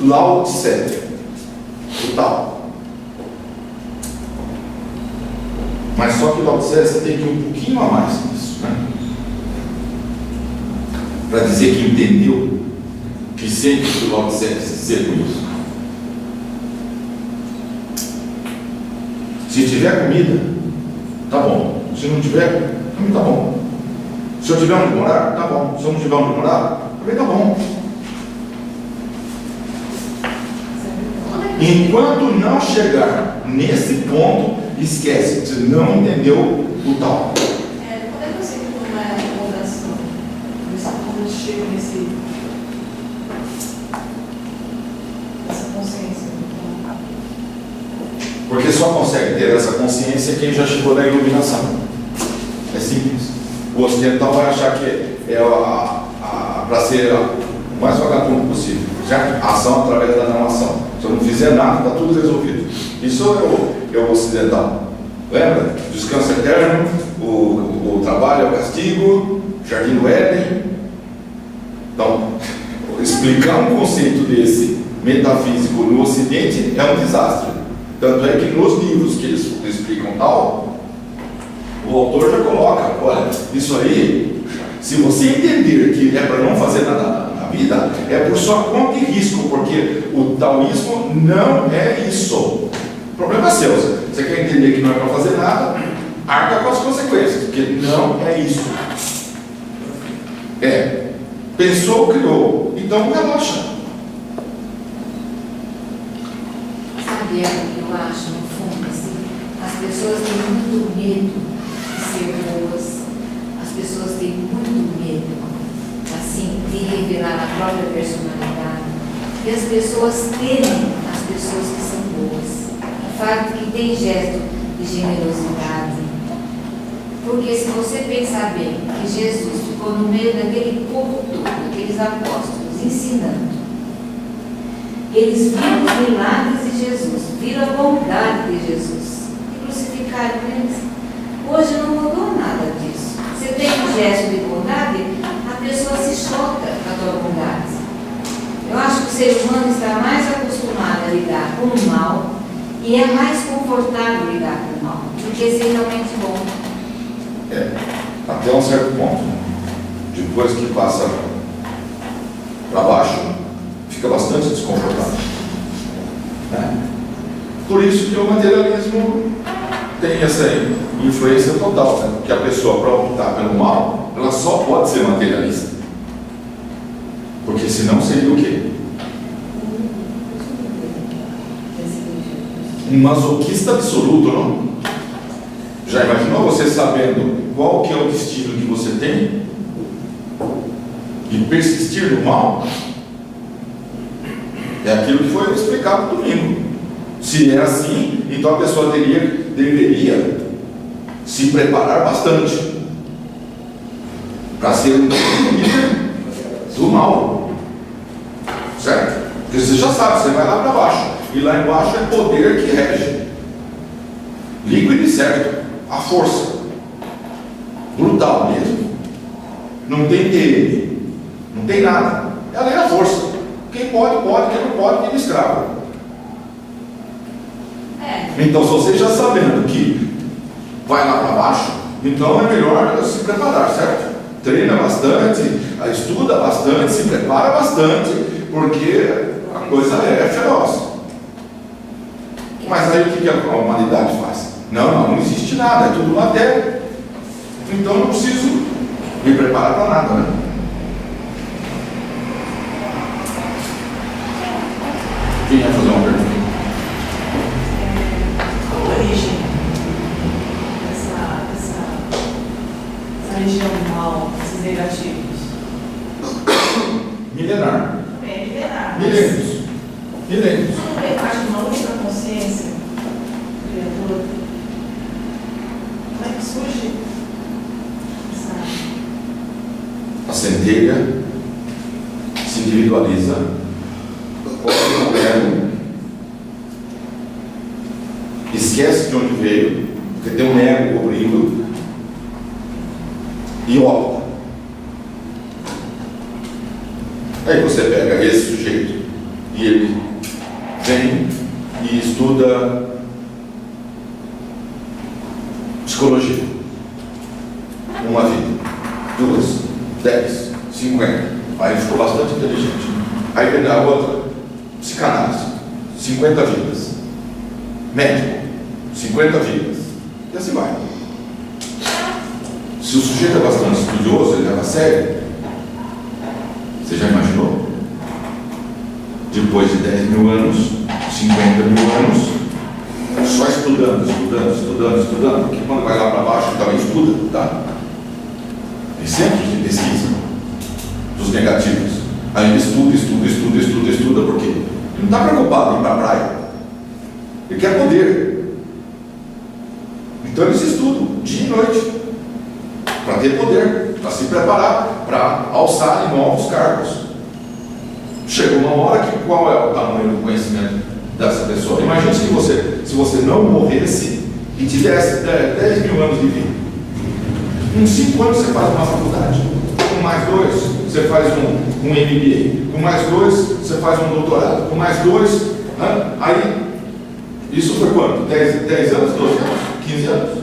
[SPEAKER 1] Lao Tse, o tal. Mas só que Laodicea você tem que ir um pouquinho a mais nisso, né? Para dizer que entendeu, que sente que o Laodicea quis dizer com isso. Se tiver comida, tá bom. Se não tiver, também tá bom. Se eu tiver onde morar, tá bom. Se eu não tiver onde morar, também tá bom. Enquanto não chegar nesse ponto, esquece, você não entendeu o tal.
[SPEAKER 2] Quando é que eu sei que não é acomodação? Quando eu chego nessa consciência.
[SPEAKER 1] Porque só consegue ter essa consciência quem já chegou na iluminação. É simples. O ocidental vai achar que é para ser o mais vagabundo possível, certo? Ação através da não ação. Se eu não fizer nada, está tudo resolvido. Isso é o ocidental. Lembra? Descanso eterno, o trabalho é o castigo, Jardim do Éden. Então, explicar um conceito desse metafísico no Ocidente é um desastre. Tanto é que nos livros que eles explicam tal, o autor já coloca, olha, isso aí, se você entender que é para não fazer nada na vida, é por sua conta e risco, porque o taoísmo não é isso. O problema é seu. Você quer entender que não é para fazer nada, arca com as consequências, porque não é isso. Pensou, criou, então relaxa.
[SPEAKER 5] Sabe, eu acho, no fundo, assim, as pessoas têm muito medo de ser boas, as pessoas têm muito medo, assim, de revelar a própria personalidade, e as pessoas temem as pessoas que são boas. O fato que tem gesto de generosidade, porque se você pensar bem que Jesus ficou no meio daquele povo todo, daqueles apóstolos, ensinando, eles viram os milagres de Jesus, viram a bondade de Jesus e crucificaram eles. Hoje não mudou nada disso. Você tem um gesto de bondade, a pessoa se choca com a tua bondade. Eu acho que o ser humano está mais acostumado a lidar com o mal e é mais confortável lidar com o mal do que ser realmente bom.
[SPEAKER 1] Até um certo ponto. Depois que passa para baixo, fica bastante desconfortável. Por isso que o materialismo tem essa influência total, né? Que a pessoa, para optar pelo mal, ela só pode ser materialista. Porque senão seria o quê? Um masoquista absoluto, não? Já imaginou você sabendo qual que é o destino que você tem? E persistir no mal? É aquilo que foi explicado no domingo. Se é assim, então a pessoa deveria se preparar bastante para ser um líder do mal. Certo? Porque você já sabe, você vai lá para baixo. E lá embaixo é poder que rege. Líquido e certo. A força. Brutal mesmo. Não tem DM. Não tem nada. É a lei da força. Quem pode, pode. Quem não pode, tem escravo. Então, se você já sabendo que vai lá para baixo, então é melhor se preparar, certo? Treina bastante, estuda bastante, se prepara bastante, porque a coisa é feroz. Mas aí o que a humanidade faz? Não existe nada, é tudo matéria. Então não preciso me preparar para nada, né? Quem ia fazer uma pergunta?
[SPEAKER 2] Qual a origem dessa região do mal, esses negativos?
[SPEAKER 1] Milenar.
[SPEAKER 2] Também é milenar.
[SPEAKER 1] Milênios.
[SPEAKER 2] Isso não tem parte de uma única consciência criadora? Como é que surge
[SPEAKER 1] A centelha se individualiza, corta o ego, esquece de onde veio, porque tem um ego cobrindo, e opta. Aí você pega esse sujeito e ele vem e estuda Psicologia. Uma vida. 2, 10, 50. Aí ele ficou bastante inteligente. Aí vem a outra, psicanálise. 50 vidas. Médico. 50 vidas. E assim vai. Se o sujeito é bastante estudioso, ele leva a sério. Você já imaginou? Depois de 10 mil anos, 50 mil anos, só estudando, porque quando vai lá para baixo, também estuda, tá? Tem centros de pesquisa dos negativos. Aí ele estuda, porque ele não está preocupado em ir para a praia. Ele quer poder. Então eles estudam dia e noite para ter poder, para se preparar, para alçar em novos cargos. Chegou uma hora que qual é o tamanho do conhecimento dessa pessoa? Imagine se você não morresse e tivesse 10 mil anos de vida. Com 5 anos você faz uma faculdade, com mais 2 você faz um MBA, com mais 2 você faz um doutorado, com mais 2, né? Aí, isso foi quanto? 10 anos, 12 anos, 15 anos.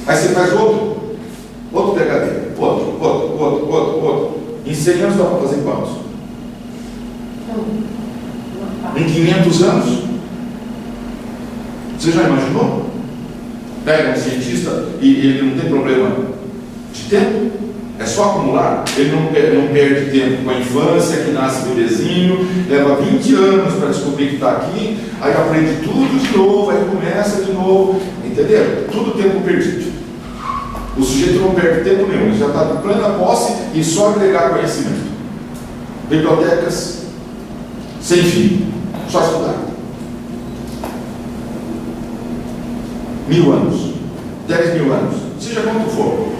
[SPEAKER 1] Aí você faz outro PhD, outro. Em 100 anos dá para fazer quantos? Em 500 anos? Você já imaginou? Pega um cientista e ele não tem problema de tempo, é só acumular. Ele não perde tempo com a infância, que nasce bebezinho, leva 20 anos para descobrir que está aqui, aí aprende tudo de novo, aí começa de novo, entendeu? Tudo tempo perdido. O sujeito não perde tempo nenhum, ele já está em plena posse e só agregar conhecimento. Bibliotecas sem fim, só estudar. 1000 anos, 10 mil anos, seja quanto for.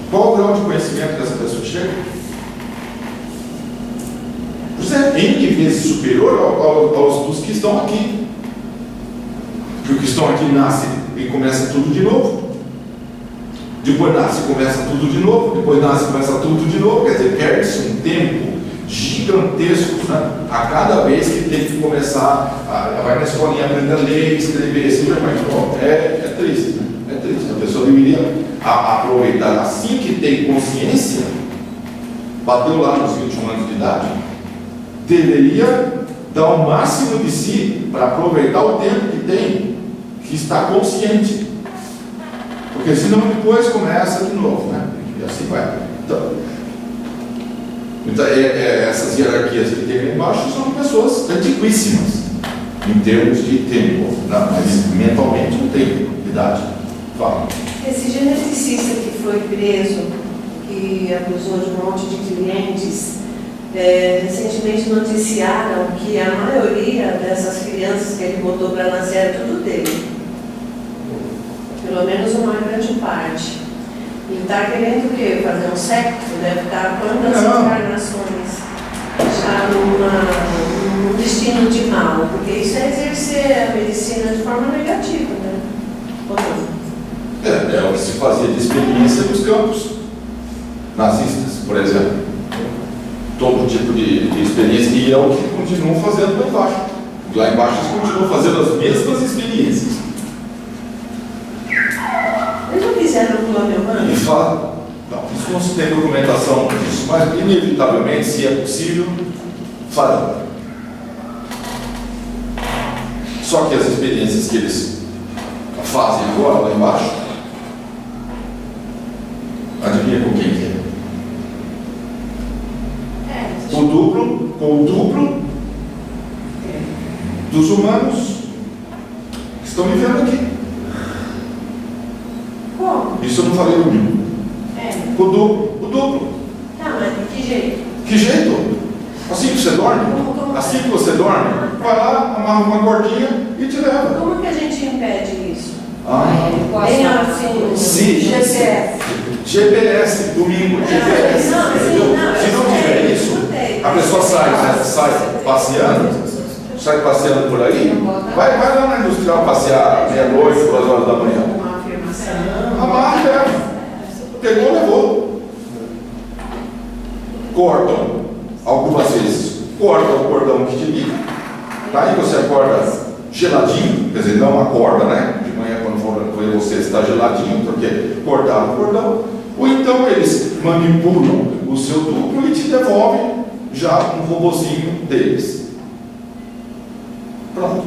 [SPEAKER 1] Qual o grau de conhecimento que essa pessoa chega? Pois é, N vezes superior aos dos que estão aqui. Porque os que estão aqui nascem e começa tudo de novo. Depois nasce e começa tudo de novo. Depois nasce e começa tudo de novo. Quer dizer, perde-se um tempo gigantesco, né? A cada vez que tem que começar, vai na escolinha aprender a ler, escrever, assim, é triste, né? É triste. A pessoa deveria aproveitar assim que tem consciência, bateu lá nos 21 anos de idade, deveria dar o máximo de si para aproveitar o tempo que tem, que está consciente, porque senão depois começa de novo, né? E assim vai. Então essas hierarquias que tem lá embaixo são pessoas antiquíssimas em termos de tempo, né? Mas mentalmente não tem idade. Fala.
[SPEAKER 4] Esse geneticista que foi preso, que abusou de um monte de clientes, recentemente noticiaram que a maioria dessas crianças que ele botou para nascer era tudo dele. Pelo menos uma grande parte. Ele está querendo o quê? Fazer um secto? Deve estar quantas encarnações já num destino de mal, porque isso é exercer a medicina de forma negativa, né? Ou não?
[SPEAKER 1] É o que se fazia de experiência nos campos nazistas, por exemplo. Todo tipo de experiência, e é o que continuam fazendo lá embaixo. Lá embaixo eles continuam fazendo as mesmas experiências.
[SPEAKER 4] Eles não fizeram no plano humano?
[SPEAKER 1] E fala, não, isso não se tem documentação disso, mas inevitavelmente, se é possível, farão. Só que as experiências que eles fazem agora lá embaixo, adivinha com quem que é? Com o duplo dos humanos que estão vivendo aqui.
[SPEAKER 4] Como?
[SPEAKER 1] Isso eu não falei comigo. Com o duplo.
[SPEAKER 4] Tá, mas de que jeito?
[SPEAKER 1] Que jeito? Assim que você dorme? Assim que você dorme, vai lá, amarra uma cordinha e te leva.
[SPEAKER 4] Como que a gente impede isso?
[SPEAKER 5] Bem
[SPEAKER 4] assim,
[SPEAKER 1] GPS, domingo, GPS. Se não tiver isso, a pessoa sai passeando por aí, vai lá na industrial passear meia-noite, 2 horas da manhã.
[SPEAKER 2] Uma afirmação.
[SPEAKER 1] Amarra e leva. Pegou, levou. Cortam, algumas vezes, cortam o cordão que te liga. Daí você acorda geladinho, quer dizer, não acorda, né? De manhã quando for falei, você está geladinho, porque cortaram o cordão, ou então eles manipulam o seu duplo e te devolvem já um robozinho deles. Pronto.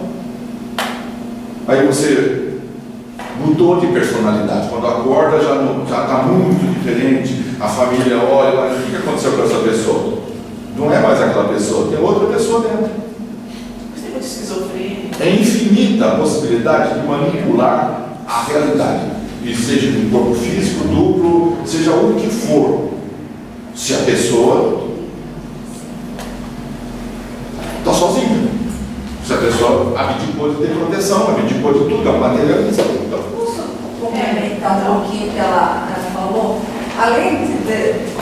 [SPEAKER 1] Aí você mudou de personalidade. Quando acorda já está muito diferente. A família olha, mas o que aconteceu com essa pessoa? Não é mais aquela pessoa, tem outra pessoa dentro.
[SPEAKER 2] Mas tem muita esquizofrenia.
[SPEAKER 1] É infinita a possibilidade de manipular a realidade. E seja de um corpo físico, duplo, seja o que for. Se a pessoa está sozinha. Se a pessoa abdicou de ter proteção, abdicou de tudo, é materialista. Então,
[SPEAKER 7] Posso complementar um pouquinho o que ela falou? Além de,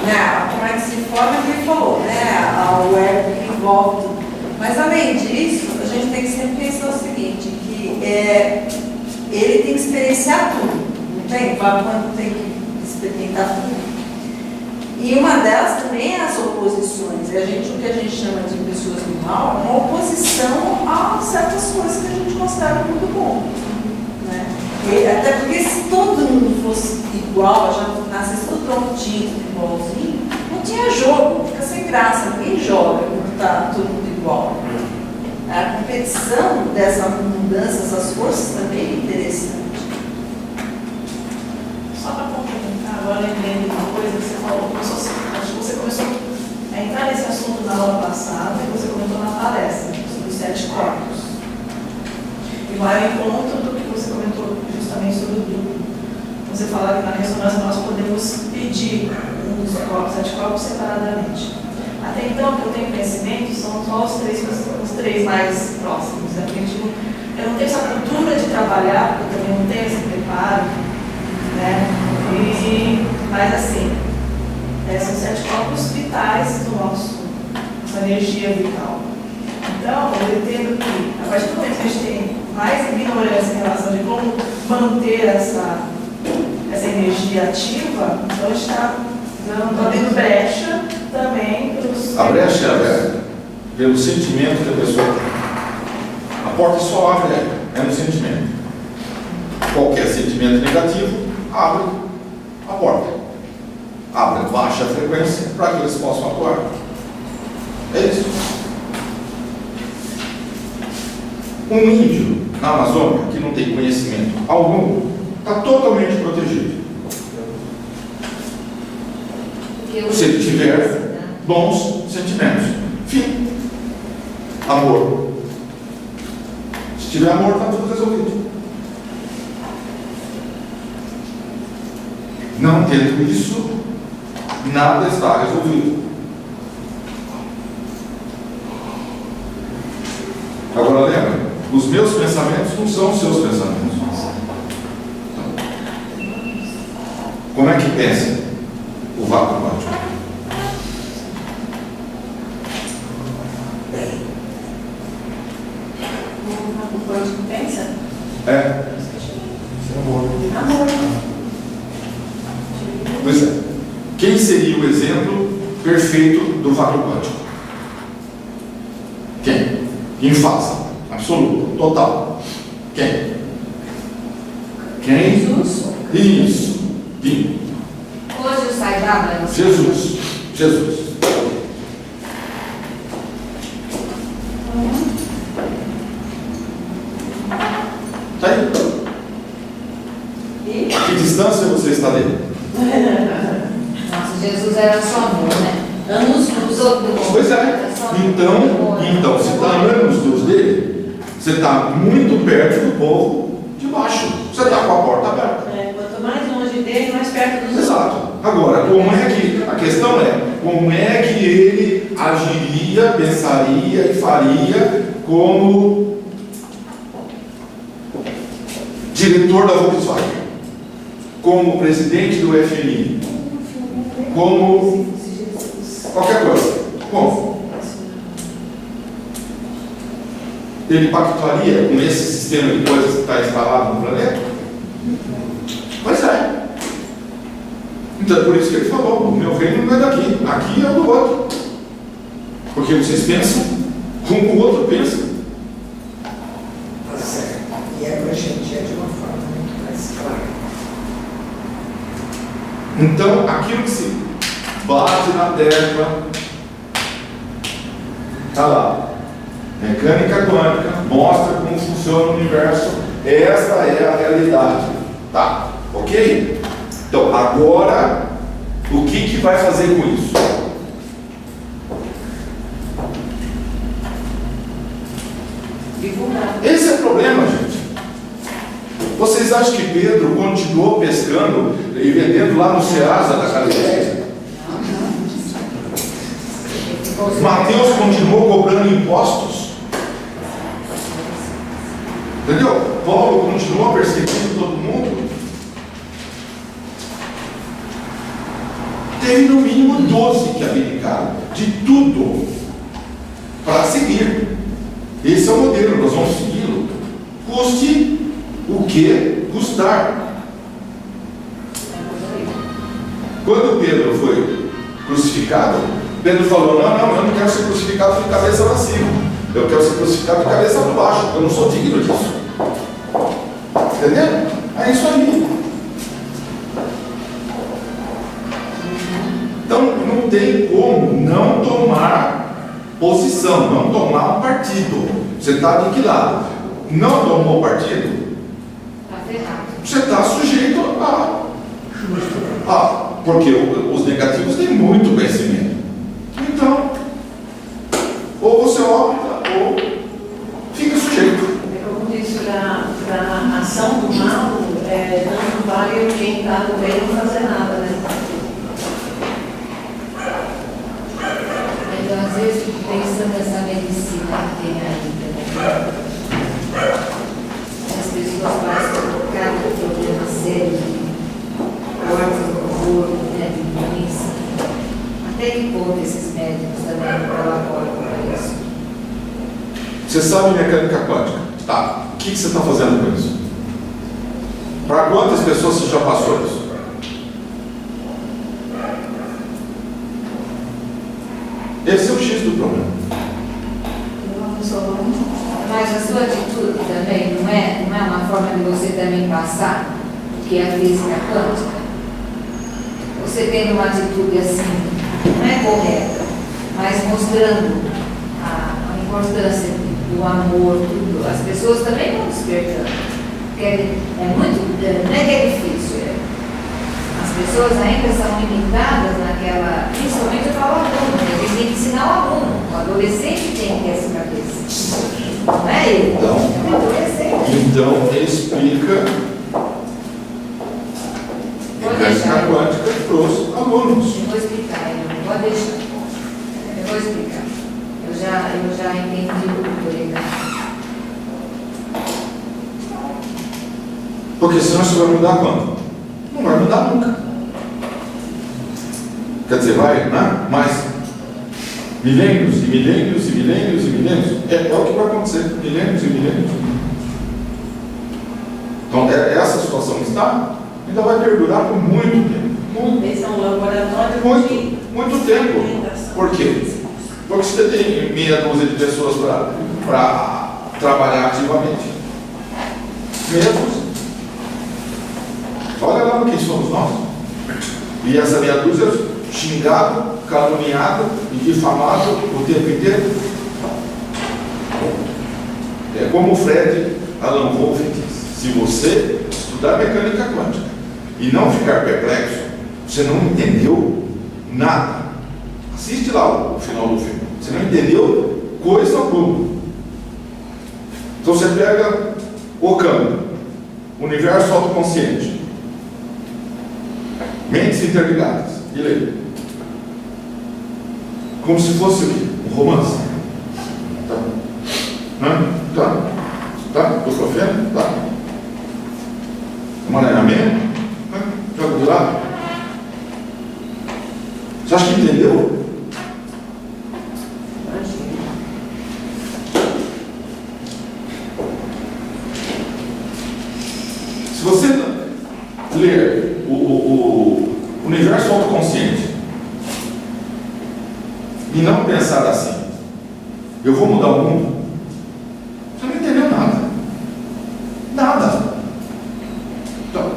[SPEAKER 7] né, como é que se forma, que ele falou, né, o ego que envolve tudo. Mas além disso, a gente tem que sempre pensar o seguinte, que ele tem que experienciar tudo, não tem? Quando tem que experimentar tudo. E uma delas também é as oposições. E o que a gente chama de pessoas do mal é uma oposição a certas coisas que a gente considera muito bom. Né? Até porque se todo mundo fosse igual, já nascesse tudo prontinho, tudo igualzinho, não tinha jogo, fica sem graça, ninguém joga quando está todo mundo igual. A competição dessa mudança, essas forças também é interessante.
[SPEAKER 2] Só para complementar, agora lembrei de uma coisa que você falou, acho que você começou a entrar nesse assunto na aula passada e você comentou na palestra sobre os 7 corpos. E vai ao encontro do que você comentou justamente sobre o duplo. Você fala que na ressonância nós podemos pedir um dos corpos, 7 corpos separadamente. Até então, que eu tenho conhecimento, são só os três mais próximos. Né? Eu não tenho essa cultura de trabalhar, porque eu também não tenho esse preparo. Né? Mas assim, são 7 corpos vitais do nossa energia vital. Então, eu entendo que, a partir do momento que a gente tem mais ignorância em relação de como manter essa energia ativa, então a gente está abrindo brecha também para os...
[SPEAKER 1] a brecha é aberta pelo sentimento que a pessoa tem. A porta só abre no sentimento. Qualquer sentimento negativo abre a porta. Abre, baixa a frequência para que eles possam atuar. É isso. Um índio na Amazônia que não tem conhecimento algum está totalmente protegido. Se ele tiver bons sentimentos. Fim. Amor. Se tiver amor, está tudo resolvido. Não tendo isso, nada está resolvido. Agora lembra, os meus pensamentos não são os seus pensamentos. Então, como é que pensa o vácuo quântico?
[SPEAKER 2] O vácuo quântico pensa?
[SPEAKER 1] É.
[SPEAKER 2] Amor.
[SPEAKER 1] Pois é. Quem seria o exemplo perfeito do vácuo quântico? Quem? Em face, absoluto, total. Quem? Quem?
[SPEAKER 5] Jesus.
[SPEAKER 1] Isso. Quem?
[SPEAKER 5] Hoje o Sai Brava.
[SPEAKER 1] Jesus. Jesus. Tá aí. Que distância você está dele?
[SPEAKER 5] Nossa, Jesus era só amor, né?
[SPEAKER 4] Anos
[SPEAKER 5] Os outros.
[SPEAKER 1] Pois é. Então, se está anos luz dele, você está muito perto do povo de baixo. Você está com a porta aberta.
[SPEAKER 4] Quanto mais longe dele, mais perto dos
[SPEAKER 1] Exato. Agora, a questão é, como é que ele agiria, pensaria e faria como diretor da Volkswagen, como presidente do FMI, como qualquer coisa. Como? Ele pactuaria com esse sistema de coisas que está instalado no planeta? Pois é. Então é por isso que ele falou, o meu reino não é daqui, aqui é o do outro. Porque vocês pensam como o outro pensa.
[SPEAKER 8] Tá certo. E é para a gente é de uma forma muito mais clara.
[SPEAKER 1] Então, aquilo que se bate na tecla, está lá. Mecânica quântica mostra como funciona o universo. Essa é a realidade. Tá, ok? Então, agora, o que vai fazer com isso?
[SPEAKER 4] Divulgar.
[SPEAKER 1] Esse é o problema, gente. Vocês acham que Pedro continuou pescando e vendendo lá no Ceasa da Galileia? Mateus continuou cobrando impostos? Entendeu? Paulo continuou perseguindo todo mundo? Teve no mínimo 12 que abdicaram de tudo para seguir. Esse é o modelo, nós vamos segui-lo. Custe o que custar. Quando Pedro foi crucificado, Pedro falou: não, eu não quero ser crucificado de cabeça para cima, eu quero ser crucificado de cabeça para baixo, eu não sou digno disso. Entendeu? É isso aí. Então não tem como não tomar posição, não tomar um partido. Você está de que lado? Não tomou partido?
[SPEAKER 5] Está ferrado.
[SPEAKER 1] Você está sujeito porque os negativos têm muito conhecimento. Então, ou você opta, ou fica sujeito.
[SPEAKER 4] Como disse, para a ação do mal, não vale quem está no meio não fazer nada, né?
[SPEAKER 5] Então, às vezes, fico pensando nessa medicina que tem ainda. As pessoas passam por cada problema sério de cortes do corpo, né, de doença. Até que ponto esses médicos também colaboram para isso?
[SPEAKER 1] Você sabe mecânica quântica? Tá. O que você está fazendo com isso? Para quantas pessoas você já passou isso? Esse é o X do problema.
[SPEAKER 5] Mas a sua atitude também não é uma forma de você também passar o que é a física quântica? Você tendo uma atitude assim, não é correta, mas mostrando a importância do amor, tudo. As pessoas também vão despertando. Porque não é que é difícil. As pessoas ainda são limitadas naquela, principalmente eu falo aluno, né? Eles têm que ensinar o aluno. O adolescente tem que ter essa cabeça. Não é ele?
[SPEAKER 1] Então,
[SPEAKER 5] é o adolescente.
[SPEAKER 1] Então explica mecânica quântica para os alunos.
[SPEAKER 5] Eu vou explicar, eu vou deixar. Eu vou explicar. Eu já entendi o porém.
[SPEAKER 1] Porque senão isso vai mudar quando? Não vai mudar nunca. Quer dizer, vai, né? Mas milênios e milênios e milênios e milênios. É o que vai acontecer. Milênios e milênios. Então, essa situação que está, ainda vai perdurar por muito tempo.
[SPEAKER 4] Esse é um laboratório
[SPEAKER 1] Muito tempo. Por quê? Porque você tem meia dúzia de pessoas para trabalhar ativamente. Meia dúzia. Olha lá quem somos nós. E essa meia dúzia xingado, caluniado e difamado o tempo inteiro. É como o Fred Alan Wolff diz: se você estudar mecânica quântica e não ficar perplexo, você não entendeu nada. Assiste lá o final do filme. Você não entendeu coisa alguma. Então você pega o campo, universo autoconsciente, mentes interligadas, e lê. Como se fosse um romance. Tá? Tá? Estou sofrendo? Tá? Emaranhamento? Joga de lado? Você acha que entendeu? Se você ler o universo autoconsciente e não pensar assim, eu vou mudar o mundo, você não entendeu nada. Nada. Então,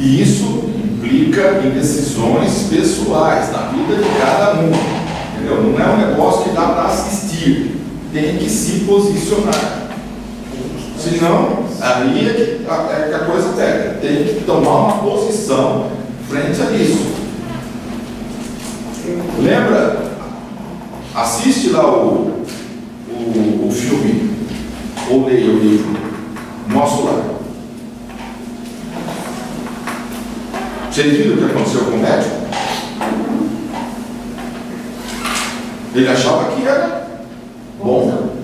[SPEAKER 1] E isso implica em decisões pessoais, na vida de cada um. Entendeu? Não é um negócio que dá para assistir, tem que se posicionar. Senão, aí é que a coisa pega. Tem que tomar uma posição frente a isso. Lembra? Assiste lá o filme, ou leia o livro Nosso Lar. Vocês viram o que aconteceu com o médico? Ele achava que era bom,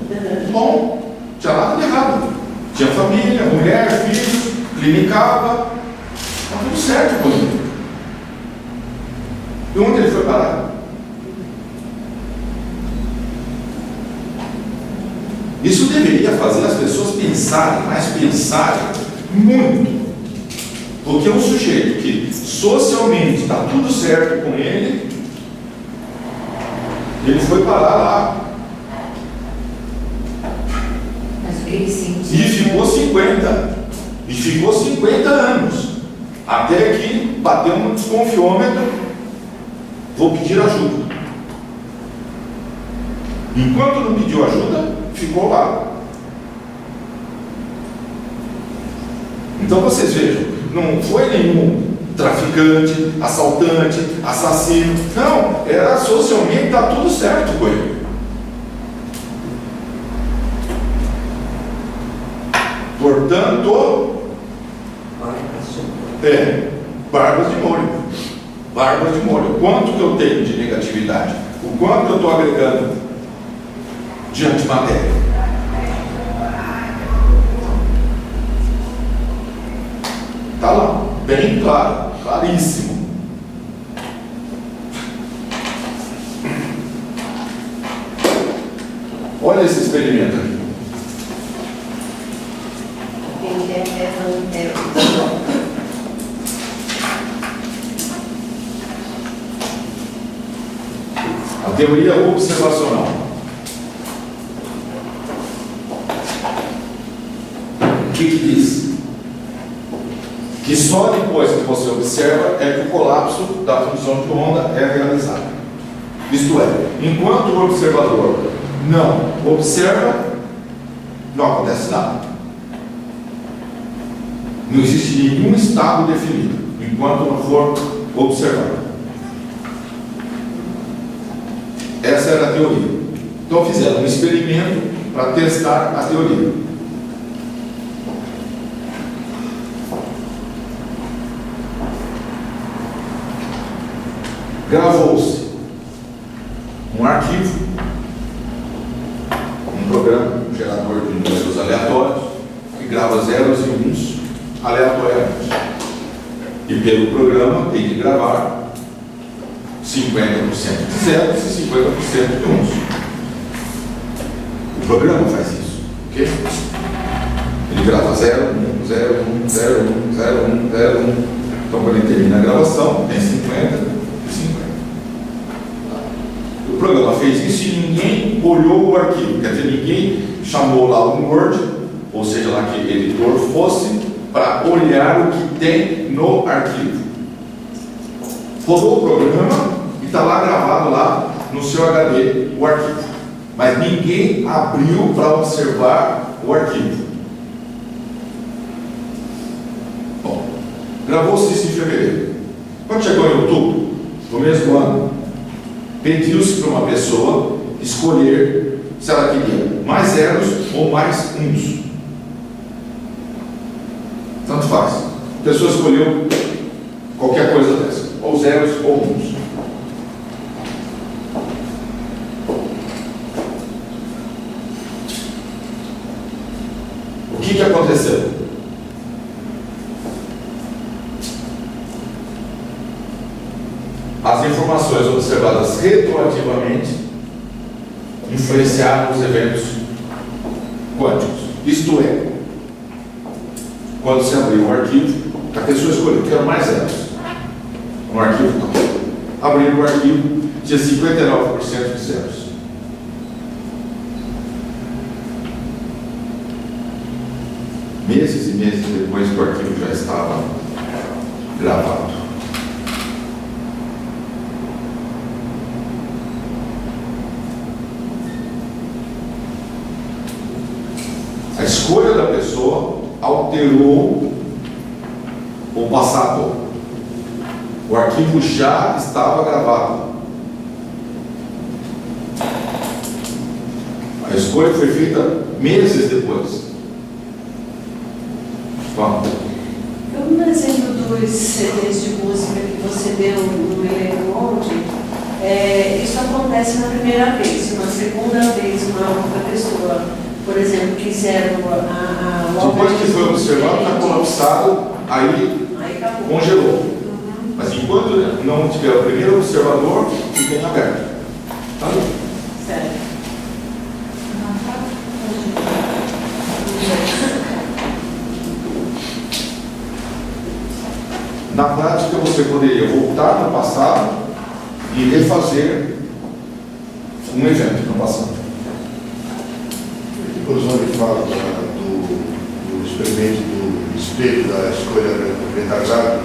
[SPEAKER 1] não tinha nada de errado. Tinha família, mulher, filhos, clinicava, estava tudo certo com ele. E onde ele foi parar? Isso deveria fazer as pessoas pensarem, mas pensarem muito. Porque um sujeito que socialmente está tudo certo com ele, ele foi parar lá.
[SPEAKER 5] Ele sentiu.
[SPEAKER 1] E ficou 50. E ficou 50 anos. Até que bateu um desconfiômetro. Vou pedir ajuda. Enquanto não pediu ajuda, ficou lá. Então vocês vejam, não foi nenhum traficante, assaltante, assassino. Não, era socialmente, está tudo certo com ele. Portanto, barbas de molho. Barbas de molho. O quanto que eu tenho de negatividade? O quanto que eu estou agregando de antimatéria? Está lá, bem claro, claríssimo. Olha esse experimento aqui. A teoria observacional. O que diz? Que só depois que você observa é que o colapso da função de onda é realizado. Isto é, enquanto o observador não observa, não acontece nada. Não existe nenhum estado definido enquanto não for observado. Essa era a teoria. Então fizeram um experimento para testar a teoria. Gravou-se um arquivo, um programa, um gerador de números aleatórios, que grava zeros e uns aleatoriamente. E pelo programa tem que gravar 50% de zeros e 50% de uns. O programa faz isso, ok? Ele grava 0, 1, 0, 1, 0, 1, 0, 1, 0, 1. Então, quando ele termina a gravação, tem 50 e 50. O programa fez isso e ninguém olhou o arquivo, quer dizer, ninguém chamou lá um Word, ou seja, lá que editor fosse, para olhar o que tem no arquivo. Rodou o programa e está lá gravado lá no seu HD o arquivo. Mas ninguém abriu para observar o arquivo. Bom, gravou-se isso em fevereiro. Quando chegou em outubro, no mesmo ano, pediu-se para uma pessoa escolher se ela queria mais zeros ou mais uns. Tanto faz. A pessoa escolheu qualquer coisa dessa, ou zeros ou uns. O que aconteceu? As informações observadas retroativamente influenciaram os eventos quânticos. Isto é, quando se abriu um arquivo, a pessoa escolheu, quero mais zeros. Um arquivo não. Abriu o arquivo, tinha 59% de zeros. Meses e meses depois que o arquivo já estava gravado. A escolha da pessoa alterou o passado. O arquivo já estava gravado. A escolha foi feita meses depois. Vamos.
[SPEAKER 4] Eu, no exemplo dos CDs de música que você deu no elenco ontem, isso acontece na primeira vez. Na segunda vez, uma outra pessoa, por exemplo, quiseram
[SPEAKER 1] depois que foi observado, está colapsado, aí congelou. Mas enquanto não tiver o primeiro observador, fica em aberto. Tá bom?
[SPEAKER 4] Certo.
[SPEAKER 1] Na prática, você poderia voltar no passado e refazer um evento no passado.
[SPEAKER 8] O professor me fala do experimento do espelho da escolha retardada.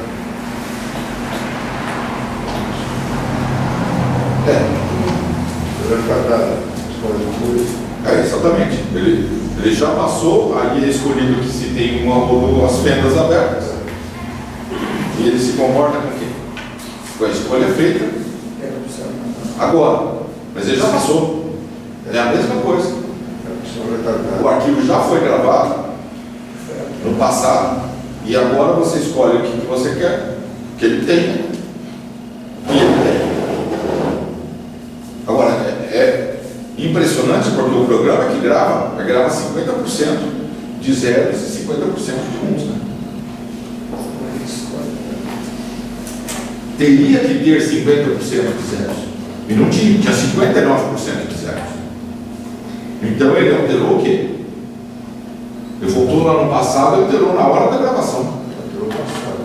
[SPEAKER 8] Retardada, escolha.
[SPEAKER 1] Exatamente. Ele já passou, aí é escolhido que se tem uma ou duas fendas abertas. E ele se comporta com o quê? Com a escolha feita agora. Mas ele já passou. É a mesma coisa. O arquivo já foi gravado no passado. E agora você escolhe o que você quer que ele tenha. E ele tem. Agora, é impressionante porque o programa que grava 50% de zeros e 50% de uns, né? Teria que ter 50% de zeros. E não tinha 59% de zeros. Então ele alterou o quê? Ele voltou lá no passado e alterou na hora da gravação.
[SPEAKER 8] Alterou o passado.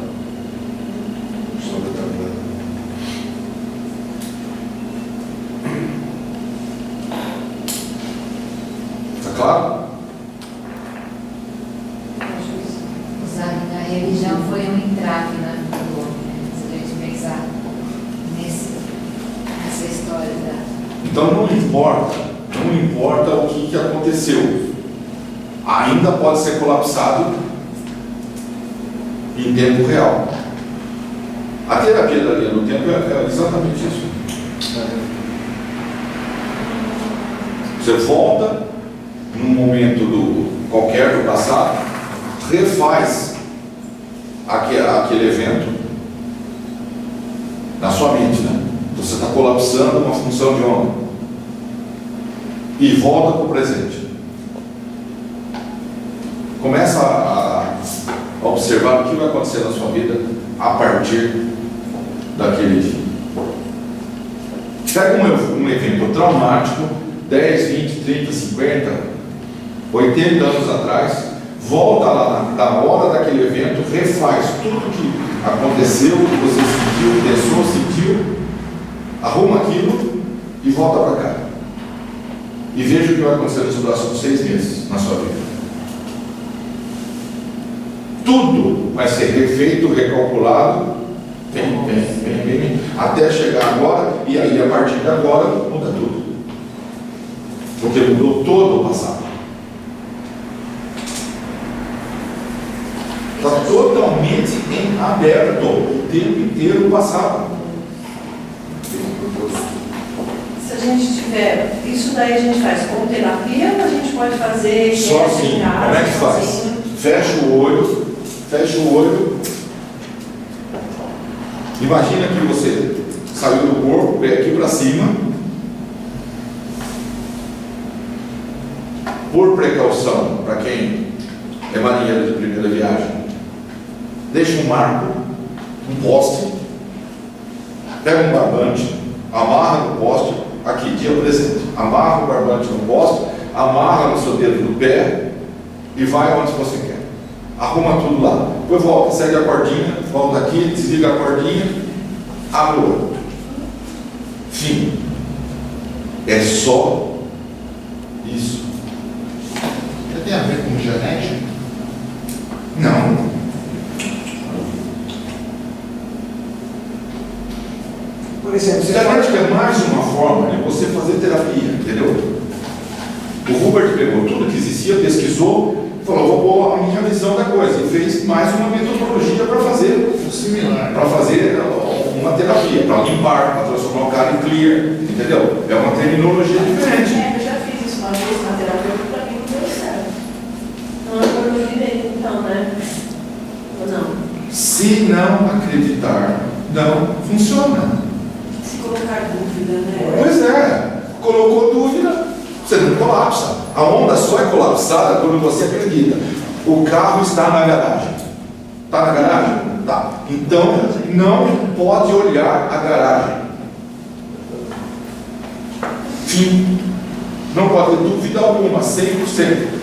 [SPEAKER 8] Só retardado.
[SPEAKER 1] Está claro?
[SPEAKER 5] Usar a religião foi um entrave na vida do homem, se a gente pensar nessa história da...
[SPEAKER 1] Então não importa o que aconteceu. Ainda pode ser colapsado em tempo real. A terapia da linha do tempo é exatamente isso. Você volta num momento qualquer do passado, refaz aquele evento na sua mente, né? Você está colapsando uma função de onda e volta para o presente. Começa a observar o que vai acontecer na sua vida a partir daquele dia. Pega um evento traumático, 10, 20, 30, 50, 80 anos atrás, volta lá na hora daquele evento, refaz tudo que aconteceu, que você sentiu, pensou, sentiu, arruma aquilo e volta para cá. E veja o que vai acontecer nos próximos 6 meses na sua vida. Tudo vai ser refeito, recalculado, bem, até chegar agora, e aí a partir de agora muda tudo. Porque mudou todo o passado. Está totalmente em aberto o tempo inteiro o passado.
[SPEAKER 4] Se a gente tiver, isso daí a gente faz com terapia ou a gente pode fazer
[SPEAKER 1] Só assim. Como é que faz? Fecha o olho. Imagina que você saiu do corpo, veio aqui para cima. Por precaução, para quem é marinheiro de primeira viagem, deixa um marco, um poste, pega um barbante, amarra no poste, aqui, dia presente, amarra o barbante no poste, amarra no seu dedo do pé e vai onde você quer. Arruma tudo lá. Depois volta, segue a cordinha, volta aqui, desliga a cordinha, abre o olho. Fim. É só isso.
[SPEAKER 6] Tem a ver com genética?
[SPEAKER 1] Não.
[SPEAKER 7] exemplo, você
[SPEAKER 1] Dianética é mais uma forma de você fazer terapia, entendeu? O Hubert pegou tudo que existia, pesquisou, falou, vou pôr a minha visão da coisa, e fez mais uma metodologia para fazer
[SPEAKER 8] Similar.
[SPEAKER 1] para fazer uma terapia, para limpar, para transformar o cara em clear, entendeu? É uma terminologia diferente.
[SPEAKER 2] Eu já fiz isso uma vez na terapia, para mim não deu certo.
[SPEAKER 4] Não acordou direito, então, né? Ou não?
[SPEAKER 1] Se não acreditar, não funciona.
[SPEAKER 4] Se colocar dúvida, né?
[SPEAKER 1] Pois é, colocou dúvida, você não colapsa. A onda só é colapsada quando você acredita. O carro está na garagem. Está na garagem? Tá. Então, não pode olhar a garagem. Fim. Não pode ter dúvida alguma, 100%.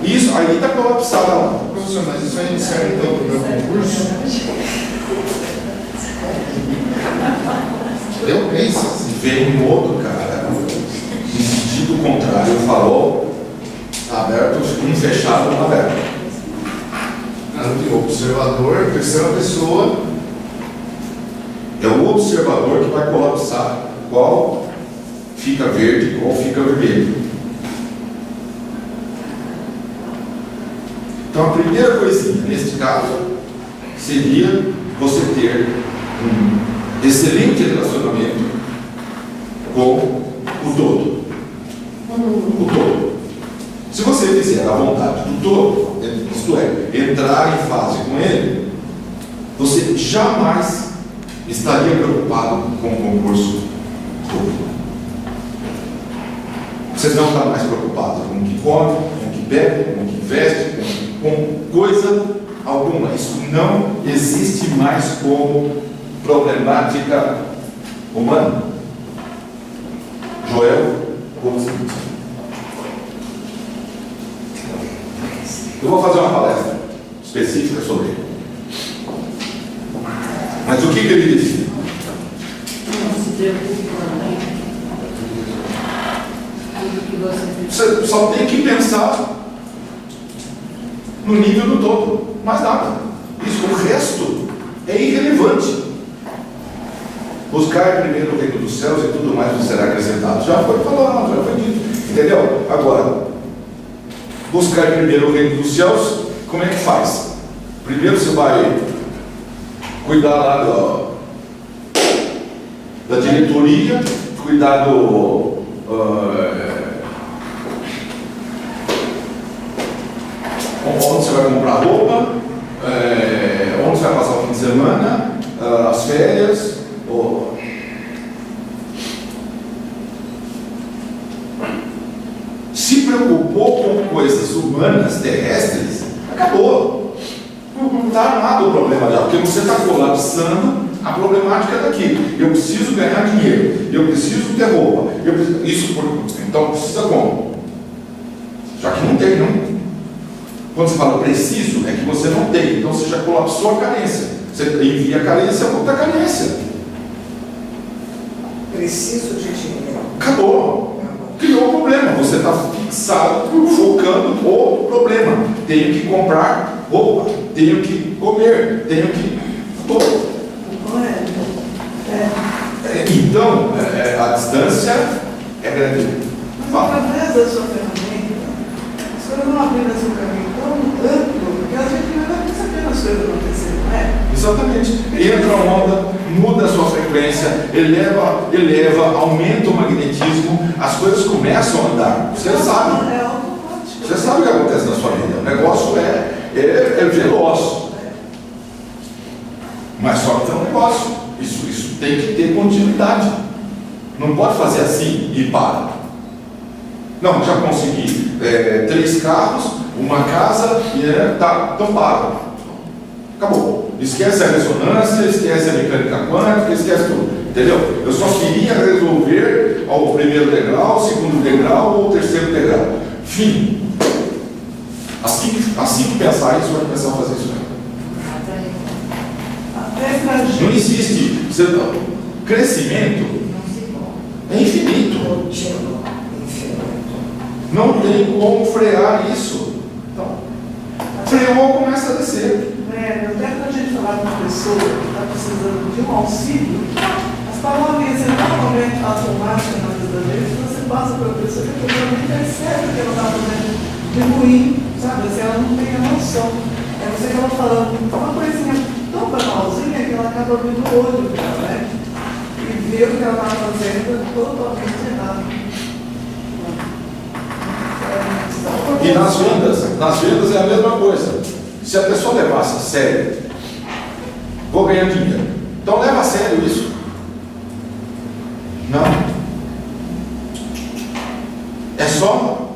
[SPEAKER 1] Isso aí está colapsado lá.
[SPEAKER 8] Professor, mas isso aí serve então para o meu concurso?
[SPEAKER 6] Eu penso.
[SPEAKER 1] Se vem um outro cara, em sentido contrário, falou, está aberto, um fechado, um aberto.
[SPEAKER 8] O observador, terceira pessoa.
[SPEAKER 1] É o observador que vai colapsar qual fica verde, qual fica vermelho. Então a primeira coisinha, neste caso, seria você ter um excelente relacionamento com o todo. O todo. Se você fizer a vontade do todo, isto é, entrar em fase com ele, você jamais estaria preocupado com o concurso todo. Você não está mais preocupado com o que come, com o que bebe, com o que veste, com coisa alguma. Isso não existe mais como problemática humana. Joel, como se diz? Eu vou fazer uma palestra específica sobre ele. Mas o que ele dizia?
[SPEAKER 5] Não se preocupe com tudo que você
[SPEAKER 1] Você só tem que pensar no nível do todo, mais nada. Isso, o resto é irrelevante. Buscar primeiro o reino dos céus e tudo mais nos será acrescentado. Já foi falado, já foi dito. Entendeu? Agora, buscar primeiro o reino dos céus, como é que faz? Primeiro você vai cuidar lá da diretoria, cuidar do onde você vai comprar roupa, onde você vai passar o fim de semana, as férias. Se preocupou com coisas humanas, terrestres, acabou. Não está armado o problema já, porque você está colapsando a problemática daqui. Eu preciso ganhar dinheiro, eu preciso ter roupa, então precisa como? Já que não tem, não. Quando você fala preciso, é que você não tem, então você já colapsou a carência. Você envia a carência a outra carência.
[SPEAKER 7] preciso de dinheiro.
[SPEAKER 1] Acabou. Criou o problema. Você está fixado, focando o problema. Tenho que comprar roupa, tenho que comer, tenho que. Então, a distância é grande.
[SPEAKER 3] Mas através da sua ferramenta, as coisas vão abrindo seu caminho tão amplo que a gente não vai percebendo as coisas acontecendo, não é?
[SPEAKER 1] Exatamente. Entra a onda, muda a sua frequência, eleva, aumenta o magnetismo, as coisas começam a andar. Você sabe.
[SPEAKER 3] É automático.
[SPEAKER 1] Você sabe o que acontece na sua vida. O negócio é veloz. Mas só que tem um negócio. Isso tem que ter continuidade. Não pode fazer assim e para. Não, já consegui 3 carros, uma casa e tá, então para. Acabou. Esquece a ressonância, esquece a mecânica quântica, esquece tudo. Entendeu? Eu só queria resolver ao primeiro degrau, ao segundo degrau ou ao terceiro degrau. Fim. Assim que pensar isso, vai começar a fazer isso mesmo.
[SPEAKER 3] Até pra gente.
[SPEAKER 1] Não existe. Crescimento é infinito. Não tem como frear isso. Então, freou, começa a descer.
[SPEAKER 3] Até quando a gente falar com uma pessoa que está precisando de um auxílio, as
[SPEAKER 9] Falando isso, normalmente automática na vida deles, você passa para a pessoa que a pessoa nem percebe que ela está fazendo de ruim, sabe? Assim, ela não tem a noção. É você que ela falando uma coisinha tão banalzinha que ela acaba abrindo o olho dela, né? E vê o que ela está fazendo totalmente errado.
[SPEAKER 1] E nas vendas é a mesma coisa. Se a pessoa levasse a sério, vou ganhar dinheiro. Então leva a sério isso. Não. É só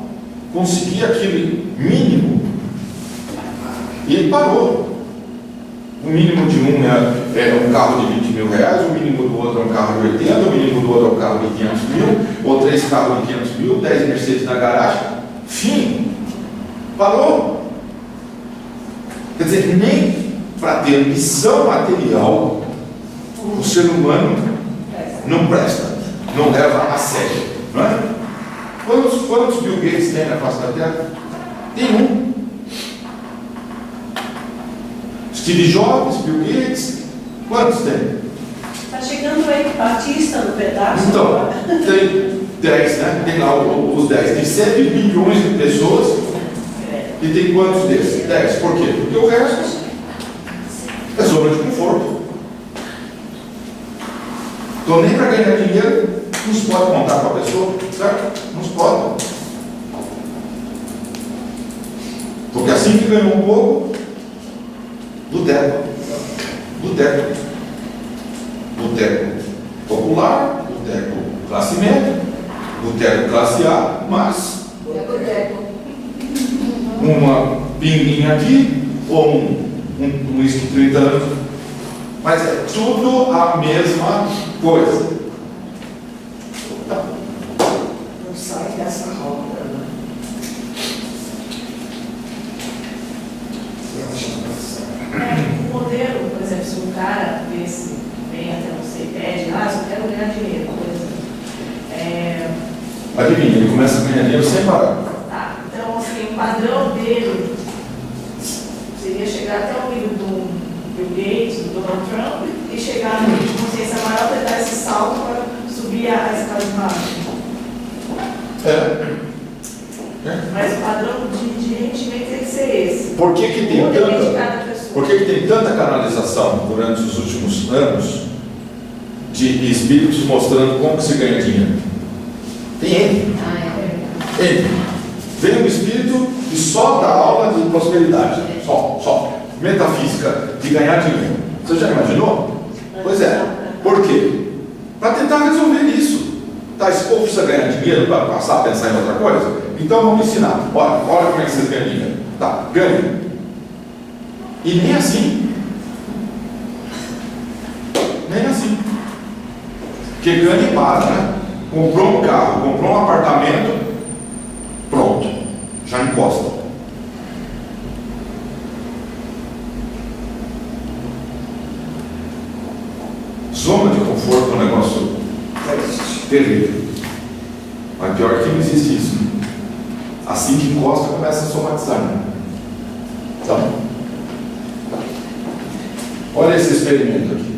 [SPEAKER 1] conseguir aquele mínimo. E ele parou. O mínimo de um é um carro de 20 mil reais, o mínimo do outro é um carro de 80, o mínimo do outro é um carro de 500 mil, ou 3 carros de 500 mil, 10 Mercedes na garagem. Fim. Parou. Quer dizer, nem para ter missão material, o ser humano não presta, não leva a sério. Não é? Quantos Bill Gates tem na face da Terra? Tem um. Steve Jobs, Bill Gates, quantos tem?
[SPEAKER 4] Está chegando aí, Batista no pedaço.
[SPEAKER 1] Então, tem 10, né? Tem lá os 10. Tem 7 bilhões de pessoas. E tem quantos desses? 10. Por quê? Porque o resto é zona de conforto. Então, nem para ganhar dinheiro, não se pode contar com a pessoa, certo? Não se pode. Porque assim que ganhou um pouco, boteco. Boteco. Boteco popular, boteco classe média, boteco classe A, mas uma pinguinha aqui, ou um uísque 30 anos, mas é tudo a mesma coisa.
[SPEAKER 4] Não sai dessa roda, né?
[SPEAKER 2] O modelo, por exemplo, se um cara desse vem até você e pede, só quero ganhar dinheiro, por exemplo.
[SPEAKER 1] Adivinha, ele começa a ganhar dinheiro sem parar.
[SPEAKER 2] Tá, então assim, o padrão dele seria chegar até o nível do Bill Gates, do Donald Trump, e chegar no nível de consciência maior para dar esse salto para subir a escala de marketing. Mas o padrão de rendimento tem que ser esse.
[SPEAKER 1] Por que que tem tanta canalização durante os últimos anos de espíritos mostrando como que se ganha dinheiro? Tem N. Vem um espírito e só dá aula de prosperidade. Só. Metafísica de ganhar dinheiro. Você já imaginou? Pois é. Por quê? Para tentar resolver isso. Tá, esse povo precisa ganhar dinheiro para passar a pensar em outra coisa? Então vamos ensinar. Olha como é que vocês ganham dinheiro. Tá, ganhem. E nem assim. Nem assim. Porque ganha e para, né? Comprou um carro, comprou um apartamento, pronto, já encosta. Zona de conforto é um negócio terrível. Mas pior que não existe isso. Assim que encosta, começa a somatizar. Né? Então, olha esse experimento aqui.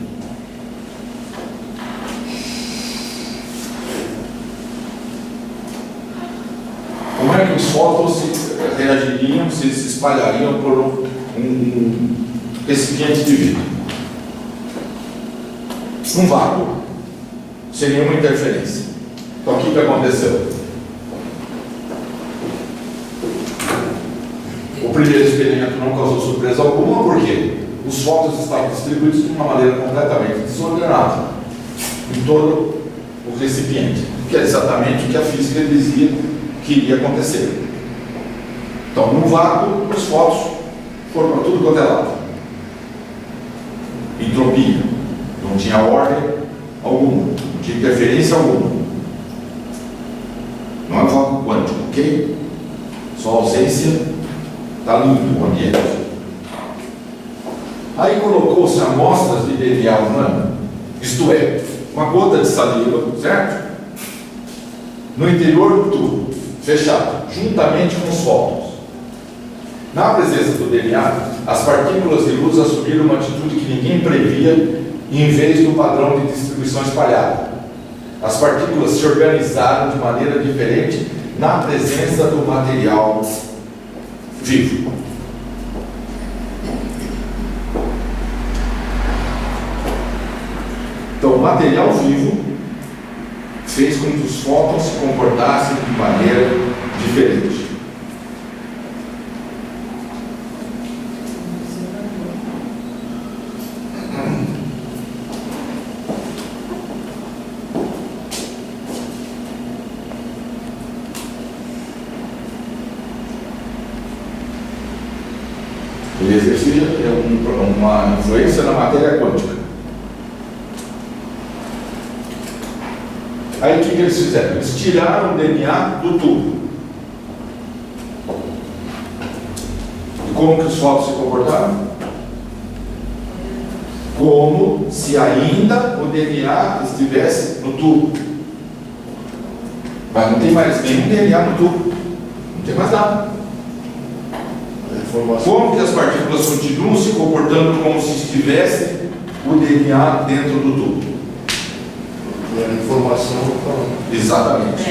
[SPEAKER 1] Como é que os fótons reagiriam, se espalhariam por um recipiente de vidro? Um vácuo, sem nenhuma interferência. Então, o que aconteceu? O primeiro experimento não causou surpresa alguma, porque os fótons estavam distribuídos de uma maneira completamente desordenada em todo o recipiente, que é exatamente o que a física dizia que iria acontecer. Então, num vácuo, os fótons foram para tudo quanto é lado. Entropia. Não tinha ordem alguma, não tinha interferência alguma. Não é vácuo quântico, ok? Só ausência da luz do ambiente. Aí colocou-se amostras de DNA humano, isto é, uma gota de saliva, certo? No interior do tubo, fechado, juntamente com os fótons. Na presença do DNA, as partículas de luz assumiram uma atitude que ninguém previa em vez do padrão de distribuição espalhada. As partículas se organizaram de maneira diferente na presença do material vivo. Então, o material vivo fez com que os fótons se comportassem de maneira diferente. Ele exercia uma influência na matéria quântica. Aí o que eles fizeram? Eles tiraram o DNA do tubo. E como que os fótons se comportaram? Como se ainda o DNA estivesse no tubo. Mas não tem mais nenhum DNA no tubo. Não tem mais nada. Como que as partículas continuam se comportando como se estivesse o DNA dentro do tubo?
[SPEAKER 8] A informação
[SPEAKER 1] Exatamente.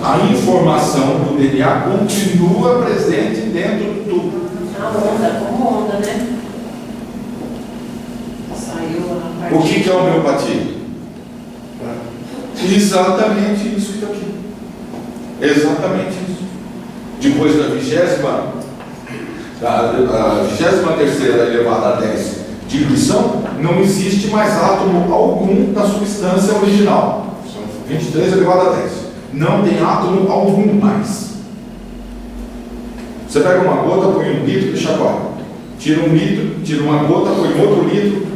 [SPEAKER 1] A informação do DNA continua presente dentro do tubo.
[SPEAKER 4] A onda, como onda, né? Saiu na parte.
[SPEAKER 1] O que é homeopatia? Exatamente isso que está aqui. Exatamente isso. Depois da 23ª elevada a 10 diluição, não existe mais átomo algum da substância original. 23 elevado a 10. Não tem átomo algum mais. Você pega uma gota, põe um litro e chacoalha. Tira um litro, tira uma gota, põe outro litro,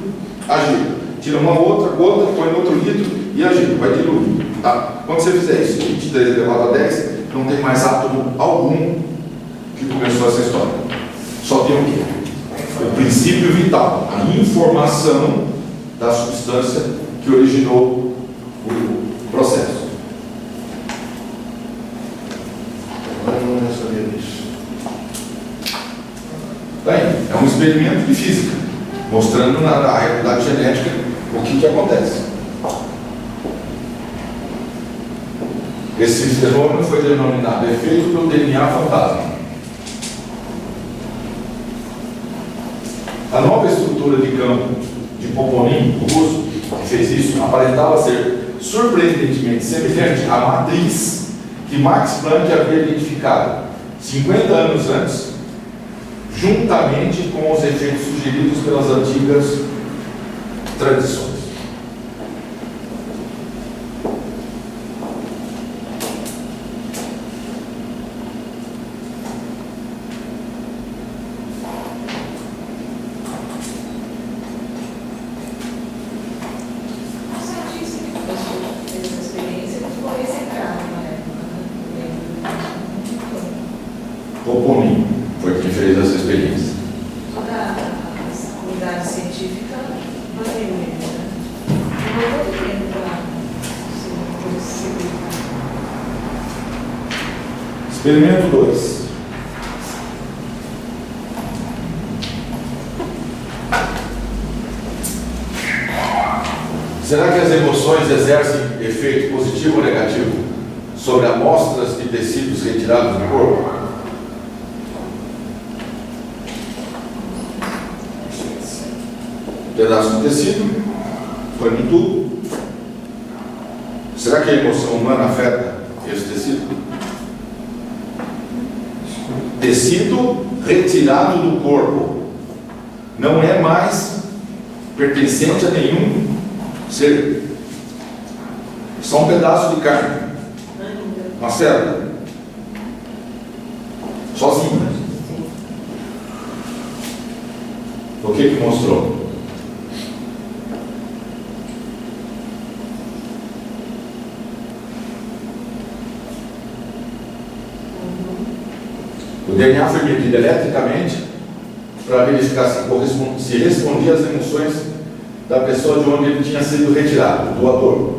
[SPEAKER 1] agita. Tira uma outra gota, põe outro litro e agita. Vai diluindo. Tá? Quando você fizer isso, 23 elevado a 10, não tem mais átomo algum que começou essa história. Só tem o quê? O princípio vital, a informação da substância que originou o processo.
[SPEAKER 8] Eu não sabia disso.
[SPEAKER 1] Bem, é um experimento de física, mostrando na realidade genética o que acontece. Esse fenômeno foi denominado efeito do DNA fantasma. A nova estrutura de campo de Poponin, o russo, que fez isso, aparentava ser surpreendentemente semelhante à matriz que Max Planck havia identificado 50 anos antes, juntamente com os efeitos sugeridos pelas antigas tradições. Poponin foi quem fez essa experiência.
[SPEAKER 4] Toda a comunidade científica mantém o mesmo, né? Não todo tempo para se publicar.
[SPEAKER 1] Experimento 2. Será que as emoções exercem efeito positivo ou negativo sobre amostras de tecidos retirados do corpo? Pedaço de tecido, foi no tubo. Será que a emoção humana afeta esse tecido? Tecido retirado do corpo não é mais pertencente a nenhum ser. Só um pedaço de carne, uma célula, sozinha. O que mostrou? O DNA foi medido eletricamente para verificar se respondia às emoções da pessoa de onde ele tinha sido retirado, o doador.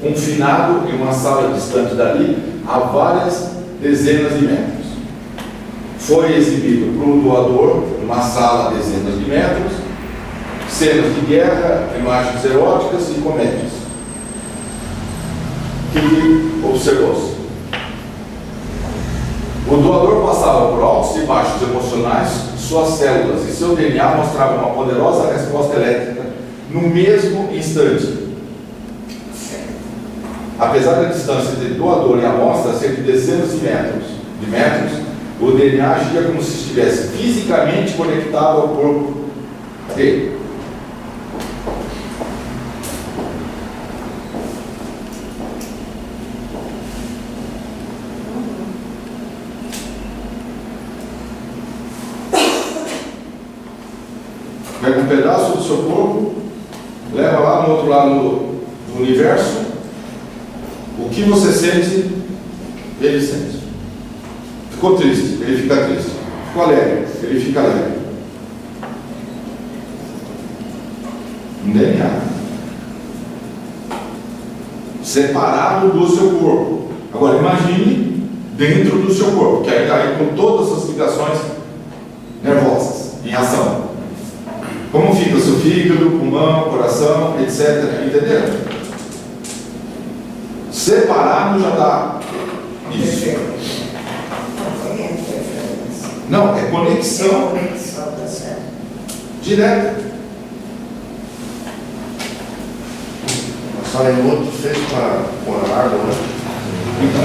[SPEAKER 1] Confinado em uma sala distante dali a várias dezenas de metros. Foi exibido para o doador, numa sala a dezenas de metros, cenas de guerra, imagens eróticas e comédias. O que observou-se? O doador passava por altos e baixos emocionais, suas células e seu DNA mostravam uma poderosa resposta elétrica no mesmo instante. Apesar da distância entre doador e amostra ser de dezenas de metros, o DNA agia como se estivesse fisicamente conectado ao corpo dele. Pega um pedaço do seu corpo, leva lá no outro lado do universo. O que você sente, ele sente. Ficou triste, ele fica triste. Ficou alegre, ele fica alegre. Um DNA. Separado do seu corpo. Agora imagine dentro do seu corpo, que aí está aí com todas as ligações nervosas em ação. Como fica o seu fígado, pulmão, coração, etc. Entenderam? Separado já dá isso. Não, é conexão. Direta.
[SPEAKER 8] A Saremoto fez com a água, né?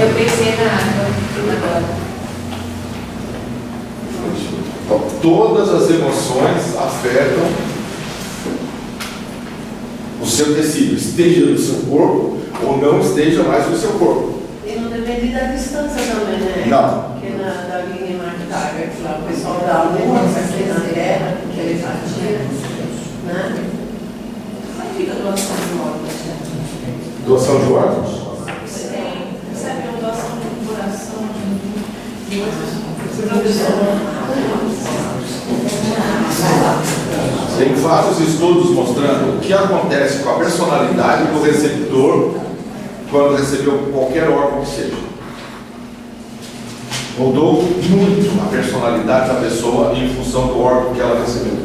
[SPEAKER 5] Eu pensei na água agora.
[SPEAKER 1] Então, todas as emoções afetam o seu tecido, esteja no seu corpo ou não esteja mais no seu corpo.
[SPEAKER 4] E não depende da distância também, né?
[SPEAKER 1] Não.
[SPEAKER 4] Porque da linha Mark que lá o pessoal da Lua, aqui na Terra, que ele fazia, né? Como fica a doação de órgãos?
[SPEAKER 1] Doação de órgãos.
[SPEAKER 2] Você recebe uma doação de coração, de outras.
[SPEAKER 1] Tem vários estudos mostrando o que acontece com a personalidade do receptor quando recebeu qualquer órgão que seja. Mudou muito a personalidade da pessoa em função do órgão que ela recebeu.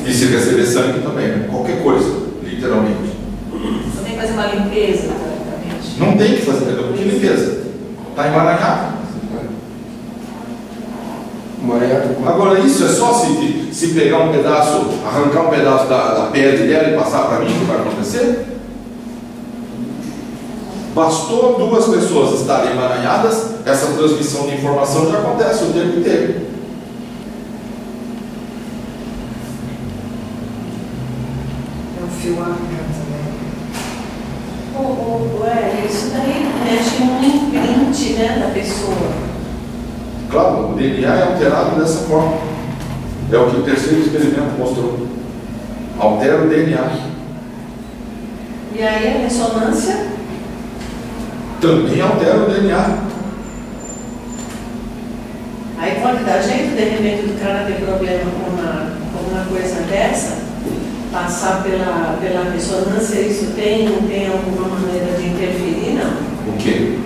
[SPEAKER 1] E se receber sangue também, né? Qualquer coisa, literalmente.
[SPEAKER 2] Você tem que fazer uma limpeza, praticamente.
[SPEAKER 1] Não tem que fazer, que limpeza? Está emaranhado. Agora isso é só se pegar um pedaço, arrancar um pedaço da pele dela e passar para mim, o que vai acontecer? Bastou duas pessoas estarem emaranhadas, essa transmissão de informação já acontece o tempo inteiro.
[SPEAKER 7] É um fio arrancado também.
[SPEAKER 4] Isso daí mexe no imprint, né, da pessoa.
[SPEAKER 1] Claro, o DNA é alterado dessa forma. É o que o terceiro experimento mostrou. Altera o DNA.
[SPEAKER 4] E aí a ressonância?
[SPEAKER 1] Também altera o DNA.
[SPEAKER 4] Aí pode dar jeito, de repente, do cara ter problema com uma coisa dessa, passar pela ressonância, isso não tem alguma maneira de interferir, não?
[SPEAKER 1] O quê?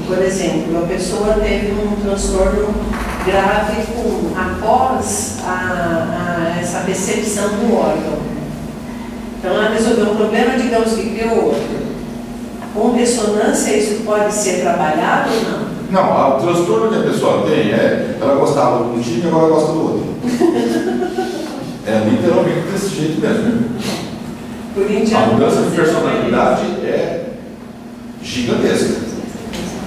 [SPEAKER 4] Por exemplo, a pessoa teve um transtorno grave após essa percepção do órgão. Então ela resolveu um problema, digamos que criou outro. Com ressonância isso pode ser trabalhado ou não?
[SPEAKER 1] Não, o transtorno que a pessoa tem ela gostava de um time e agora gosta do outro. É literalmente desse jeito mesmo. A mudança de personalidade é gigantesca,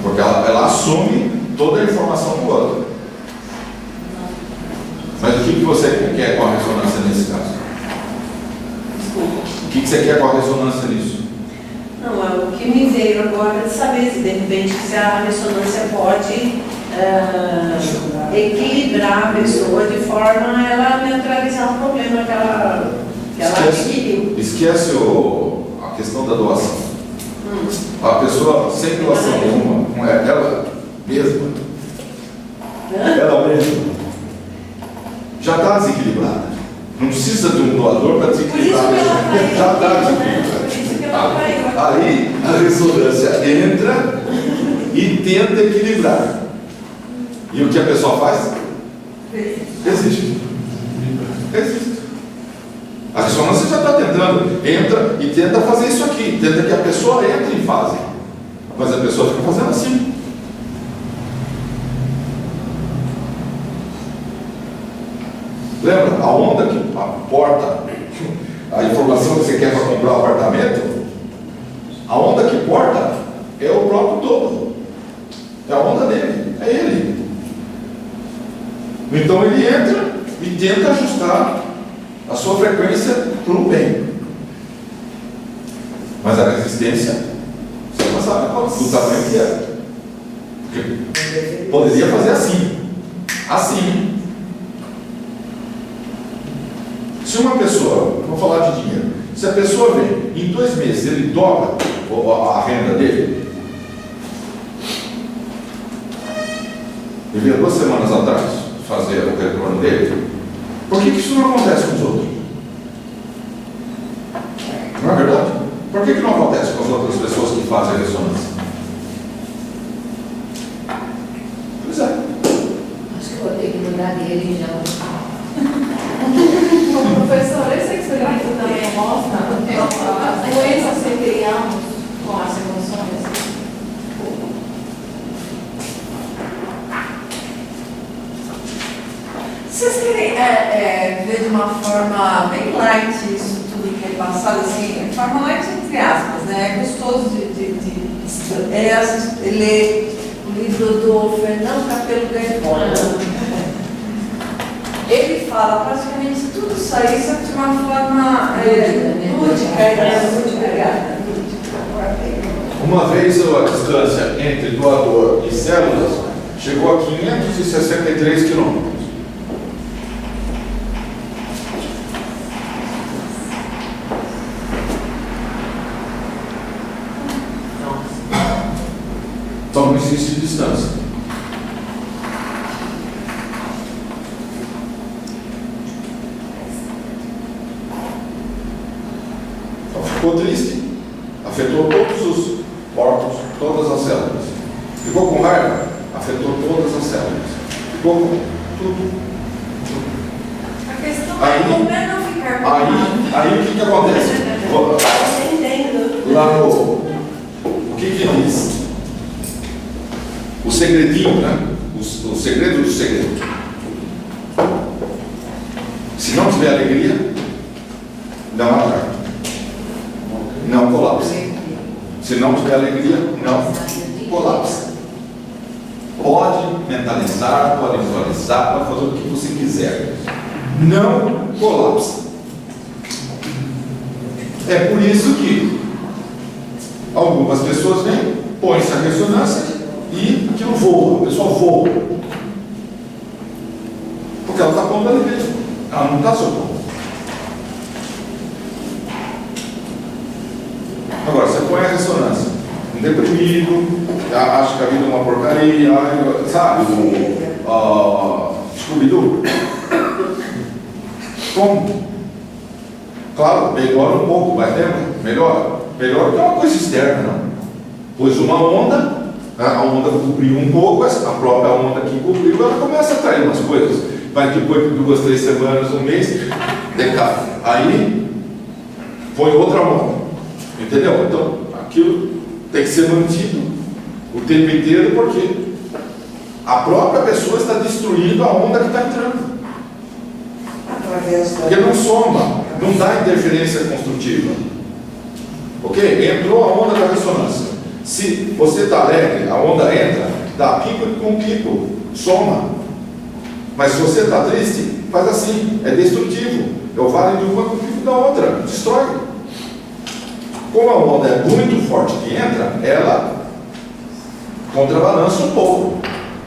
[SPEAKER 1] porque ela assume toda a informação do outro. Mas o que você quer com a ressonância nesse caso?
[SPEAKER 4] Desculpa.
[SPEAKER 1] O que você quer com a ressonância nisso?
[SPEAKER 4] Não, o que me veio agora é saber se de repente se a ressonância pode equilibrar a pessoa de forma a ela neutralizar o problema que ela adquiriu.
[SPEAKER 1] Esquece a questão da doação. A pessoa sem doação nenhuma, ela mesma, já está desequilibrada. Não precisa de um doador para desequilibrar. Já está desequilibrada. Aí a ressonância entra e tenta equilibrar. E o que a pessoa faz? Existe. Existe. A ressonância já está tentando, entra e tenta fazer isso aqui, tenta que a pessoa entre em fase, mas a pessoa fica fazendo assim. Lembra? A onda que porta a informação que você quer para comprar um apartamento, a onda que porta é o próprio todo. É a onda dele, é ele. Então ele entra e tenta ajustar a sua frequência para o bem. Mas a resistência, você não sabe do tamanho que é. Porque poderia fazer assim. Assim. Se uma pessoa, vou falar de dinheiro, se a pessoa vem, em 2 meses ele dobra a renda dele, ele veio 2 semanas atrás fazer o retorno dele, por que isso não acontece com os outros? Não é verdade? Por que não acontece com as outras pessoas que fazem a ressonância? Pois é.
[SPEAKER 5] Acho que eu vou ter que mudar de religião.
[SPEAKER 3] Professor, esse experimento também mostra as doenças que criamos com as emoções.
[SPEAKER 7] Vocês querem ver de uma forma bem light isso tudo que é passado, assim, de forma light entre aspas, né? É gostoso de ler o livro do Fernando Capelo Gaivota. Ele fala praticamente tudo isso aí, só que de uma forma lúdica.
[SPEAKER 1] Uma vez a distância entre doador e células chegou a 563 quilômetros. Então não existe distância. Então ficou triste, afetou todos os órgãos, todas as células. Ficou com raiva, afetou todas as células. Ficou com tudo.
[SPEAKER 7] A questão é como é não ficar com raiva.
[SPEAKER 1] Aí o que acontece? Lá o que diz? O segredinho, né? O segredo do segredo. Se não tiver alegria, não atrás. Não colapsa. Se não tiver alegria, não colapsa. Pode mentalizar, pode visualizar, pode fazer o que você quiser. Não colapsa. É por isso que algumas pessoas vêm, põem-se a ressonância e aquilo voa, a pessoa voa. Porque ela está pondo alegria. Ela não está soprando. Agora, você põe a ressonância, um deprimido, acha que a vida é uma porcaria, sabe? Scooby-Doo. Como? Claro, melhora um pouco, mas lembra? Melhora porque é uma coisa externa, não. Pois uma onda, a onda cobriu um pouco, a própria onda que cobriu, ela começa a atrair umas coisas. Mas depois de 2, 3 semanas, um mês, decai. Aí, põe outra onda. Entendeu? Então, aquilo tem que ser mantido o tempo inteiro, porque a própria pessoa está destruindo a onda que está entrando. Porque não soma, não dá interferência construtiva. Ok? Entrou a onda da ressonância. Se você está alegre, a onda entra, dá pico com pico, soma. Mas se você está triste, faz assim, é destrutivo. É o vale de uma com o pico da outra, destrói. Como a onda é muito forte que entra, ela contrabalança um pouco.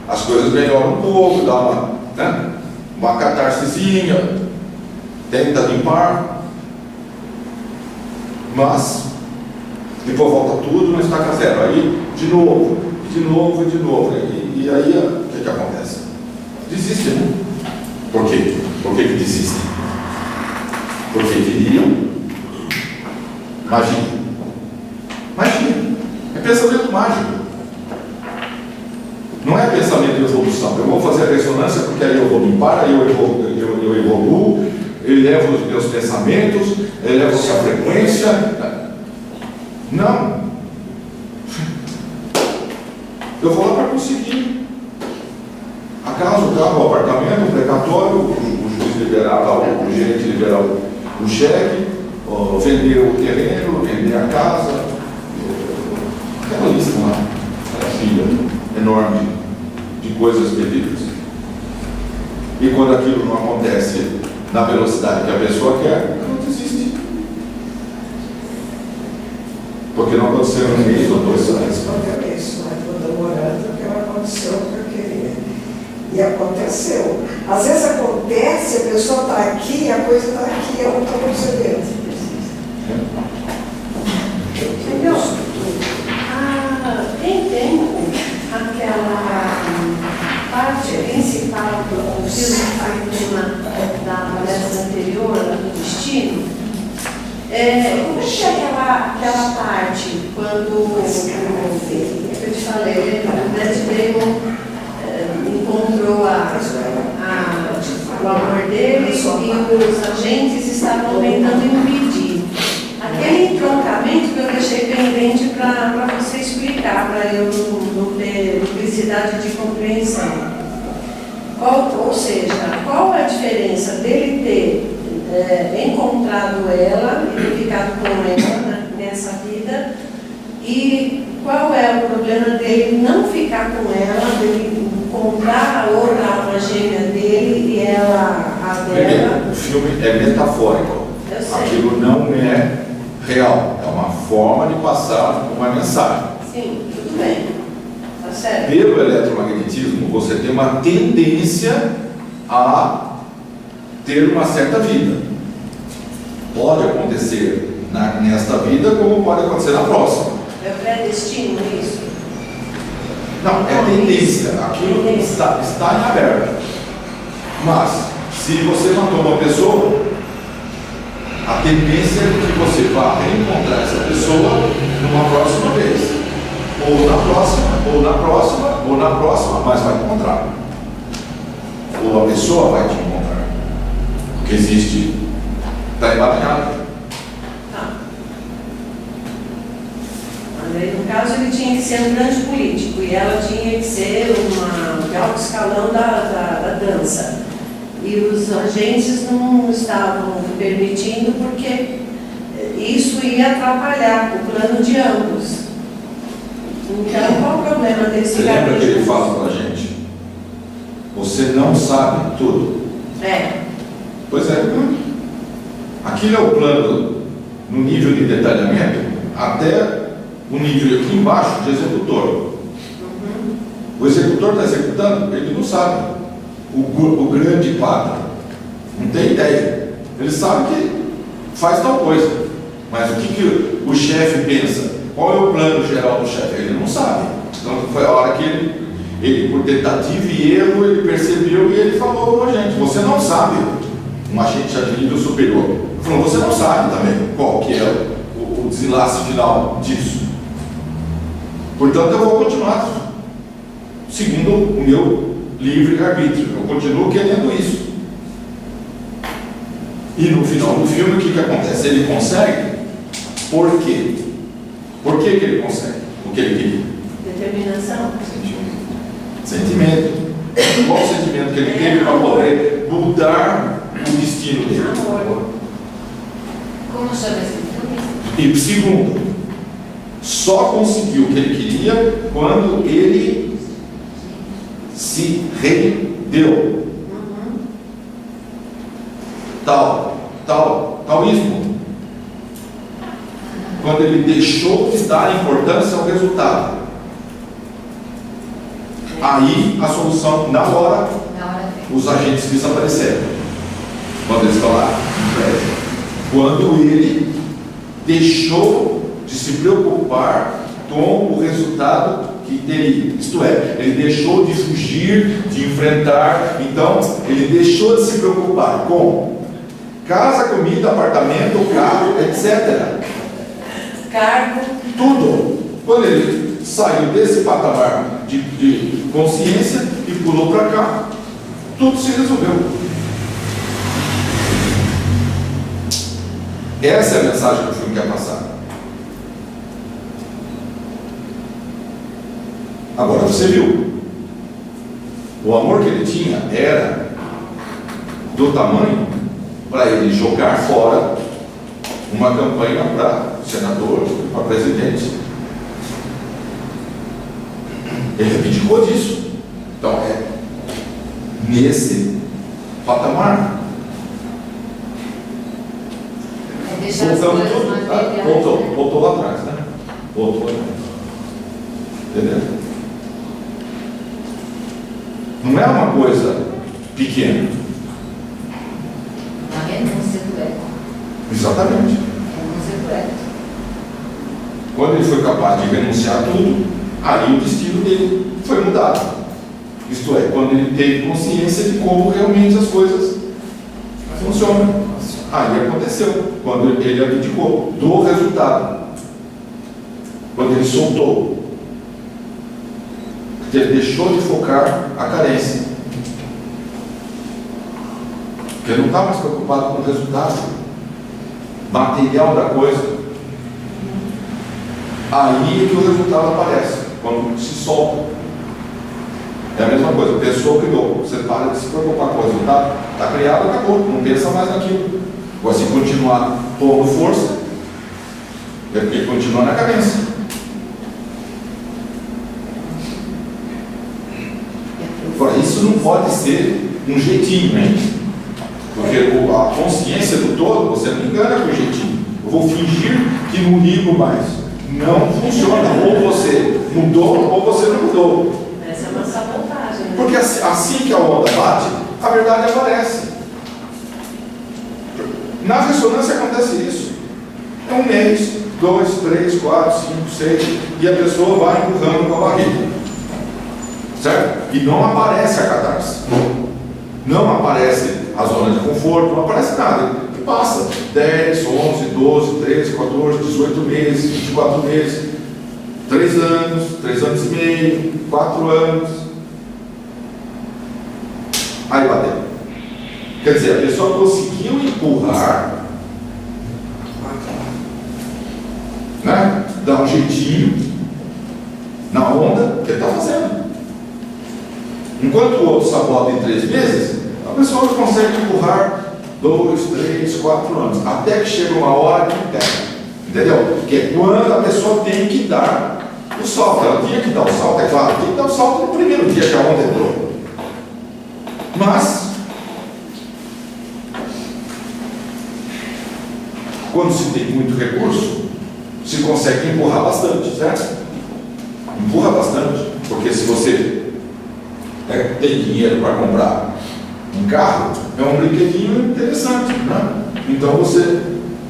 [SPEAKER 1] As coisas melhoram um pouco, dá uma catarsezinha, tenta limpar, mas depois volta tudo, não estaca zero. Aí, de novo. E aí, o que acontece? Desiste, né? Por quê? Por que desistem? Porque queriam magia. Magia. É pensamento mágico. Não é pensamento de evolução. Eu vou fazer a ressonância porque aí eu vou limpar, aí eu evoluo, elevo os meus pensamentos, elevo a sua frequência. Não. Eu vou lá para conseguir a casa, o carro, o apartamento, o precatório, o juiz liberar lá, o gerente liberar o cheque, vender o terreno, vender a casa, aquela lista lá, aquela filha enorme de coisas perdidas. E quando aquilo não acontece na velocidade que a pessoa quer, ela desiste. Porque não aconteceu no mês ou 2 anos.
[SPEAKER 10] Isso, né? Estou demorando que não aconteceu o que eu queria. E aconteceu. Às vezes acontece, a pessoa está aqui, a coisa está aqui, ela não está percebendo.
[SPEAKER 4] Entendeu? Tem aquela parte principal do filme da palestra anterior, do destino. Como é que é aquela parte quando eu te falei, o Matt Damon encontrou o amor dele e os agentes estavam tentando impedir. Aquele entroncamento que eu deixei pendente para você explicar, para eu não ter duplicidade de compreensão. Ou seja, qual a diferença dele ter encontrado ela e ficado com ela nessa vida, e qual é o problema dele não ficar com ela, dele encontrar a outra alma gêmea dele e ela a dela?
[SPEAKER 1] Primeiro, o filme é metafórico. Aquilo não é real, é uma forma de passar uma mensagem.
[SPEAKER 4] Sim, tudo bem. Tá certo?
[SPEAKER 1] Pelo eletromagnetismo, você tem uma tendência a ter uma certa vida. Pode acontecer nesta vida, como pode acontecer na próxima.
[SPEAKER 4] É pré-destino isso?
[SPEAKER 1] Não, é tendência. Aquilo está em aberto. Mas, se você matou uma pessoa, a tendência é que você vá reencontrar essa pessoa numa próxima vez. Ou na próxima, ou na próxima, ou na próxima, mas vai encontrar. Ou a pessoa vai te encontrar. Porque existe. Está emaranhado.
[SPEAKER 4] Tá. Mas aí, no caso, ele tinha que ser um grande político e ela tinha que ser de alto escalão da dança. E os agentes não estavam permitindo porque isso ia atrapalhar o plano de ambos. Então, qual o problema desse
[SPEAKER 1] Você lembra que ele fala para a gente? Você não sabe tudo. Pois é. Aquilo é o plano no nível de detalhamento até o nível aqui embaixo de executor. O executor está executando, ele não sabe o grande quadro. Não tem ideia. Ele sabe que faz tal coisa. Mas o que o chefe pensa? Qual é o plano geral do chefe? Ele não sabe. Então foi a hora que ele por tentativa e erro, ele percebeu e ele falou para a gente, você não sabe, um agente de nível superior. Ele falou, você não sabe também qual que é o desenlace final disso. Portanto, eu vou continuar seguindo o meu livre-arbítrio. Eu continuo querendo isso. E no final do filme, o que acontece? Ele consegue? Por quê? Por que ele consegue o que ele queria?
[SPEAKER 4] Determinação.
[SPEAKER 1] Sentimento. Qual o sentimento que ele teve para poder mudar o destino dele?
[SPEAKER 4] Amor.
[SPEAKER 5] Como chama esse filme?
[SPEAKER 1] E segundo, só conseguiu o que ele queria quando ele se rendeu. Taoísmo. Quando ele deixou de dar importância ao resultado. Aí a solução, na hora, os agentes desapareceram. Quando eles estão lá, quando ele deixou de se preocupar com o resultado que teria, isto é, ele deixou de fugir, de enfrentar, então ele deixou de se preocupar com casa, comida, apartamento, carro, etc.
[SPEAKER 4] Cargo.
[SPEAKER 1] Tudo. Quando ele saiu desse patamar de consciência e pulou para cá, tudo se resolveu. Essa é a mensagem que o filme quer passar. Agora você viu, o amor que ele tinha era do tamanho para ele jogar fora uma campanha para senador, para presidente. Ele abdicou disso. Então é nesse patamar. Voltando tudo, tá? Voltou lá atrás, né? Voltou lá atrás. Entendeu? Não é uma coisa pequena.
[SPEAKER 5] A renúncia do ego.
[SPEAKER 1] Exatamente.
[SPEAKER 5] Renúncia do ego.
[SPEAKER 1] Quando ele foi capaz de renunciar a tudo, aí o destino dele foi mudado. Isto é, quando ele teve consciência de como realmente as coisas funcionam. Aí aconteceu, quando ele abdicou do resultado. Quando ele soltou. Porque ele deixou de focar a carência. Porque ele não está mais preocupado com o resultado material da coisa. Aí é que o resultado aparece, quando se solta. É a mesma coisa, a pessoa criou, você para de se preocupar com o resultado, está criado, acabou, não pensa mais naquilo. Agora, se continuar pondo força, é porque continua na carência. Agora, isso não pode ser um jeitinho, hein? Porque a consciência do todo, você não engana com jeitinho. Eu vou fingir que não ligo mais. Não funciona. Ou você mudou, ou você não mudou.
[SPEAKER 2] Essa é uma sabotagem. Né?
[SPEAKER 1] Porque assim que a onda bate, a verdade aparece. Na ressonância acontece isso. É um mês, 2, 3, 4, 5, 6, e a pessoa vai empurrando com a barriga. Certo? E não aparece a catarse. Não aparece a zona de conforto, não aparece nada. E passa 10, 11, 12, 13, 14, 18 meses, 24 meses, 3 anos, 3 anos e meio, 4 anos. Aí bateu. Quer dizer, a pessoa conseguiu empurrar, né? Dar um jeitinho na onda que ele está fazendo. Enquanto o outro sabota em 3 meses, a pessoa consegue empurrar 2, 3, 4 anos, até que chega uma hora que não pega. Entendeu? Porque é quando a pessoa tem que dar o salto. Ela tinha que dar o salto, é claro, tem que dar o salto no primeiro dia que a onda entrou. Mas, quando se tem muito recurso, se consegue empurrar bastante, certo? Empurra bastante, porque se você tem dinheiro para comprar um carro, é um brinquedinho interessante, né? Então você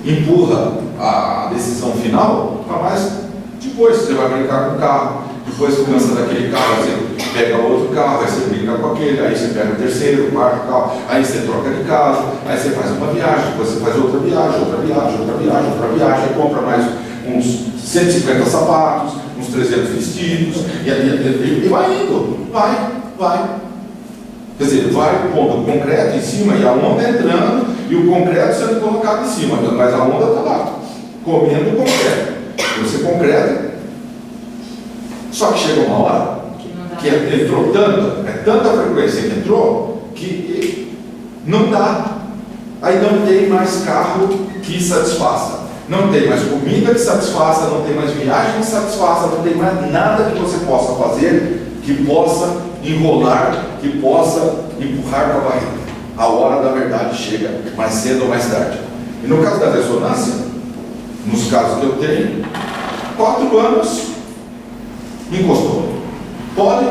[SPEAKER 1] empurra a decisão final para mais depois. Você vai brincar com o carro, depois você cansa daquele carro, você pega outro carro, aí você brinca com aquele, aí você pega o terceiro, o quarto carro, aí você troca de casa, aí você faz uma viagem, depois você faz outra viagem, outra viagem, outra viagem, outra viagem, aí compra mais uns 150 sapatos, uns 300 vestidos, e vai indo, vai. Quer dizer, vai pondo o concreto em cima e a onda entrando e o concreto sendo colocado em cima, mas a onda está lá, comendo o concreto. Você concreta, só que chega uma hora que entrou tanta frequência que entrou, que não dá. Aí não tem mais carro que satisfaça, não tem mais comida que satisfaça, não tem mais viagem que satisfaça, não tem mais nada que você possa fazer que possa enrolar, que possa empurrar com a barriga. A hora da verdade chega mais cedo ou mais tarde. E no caso da ressonância, nos casos que eu tenho, 4 anos encostou. Pode,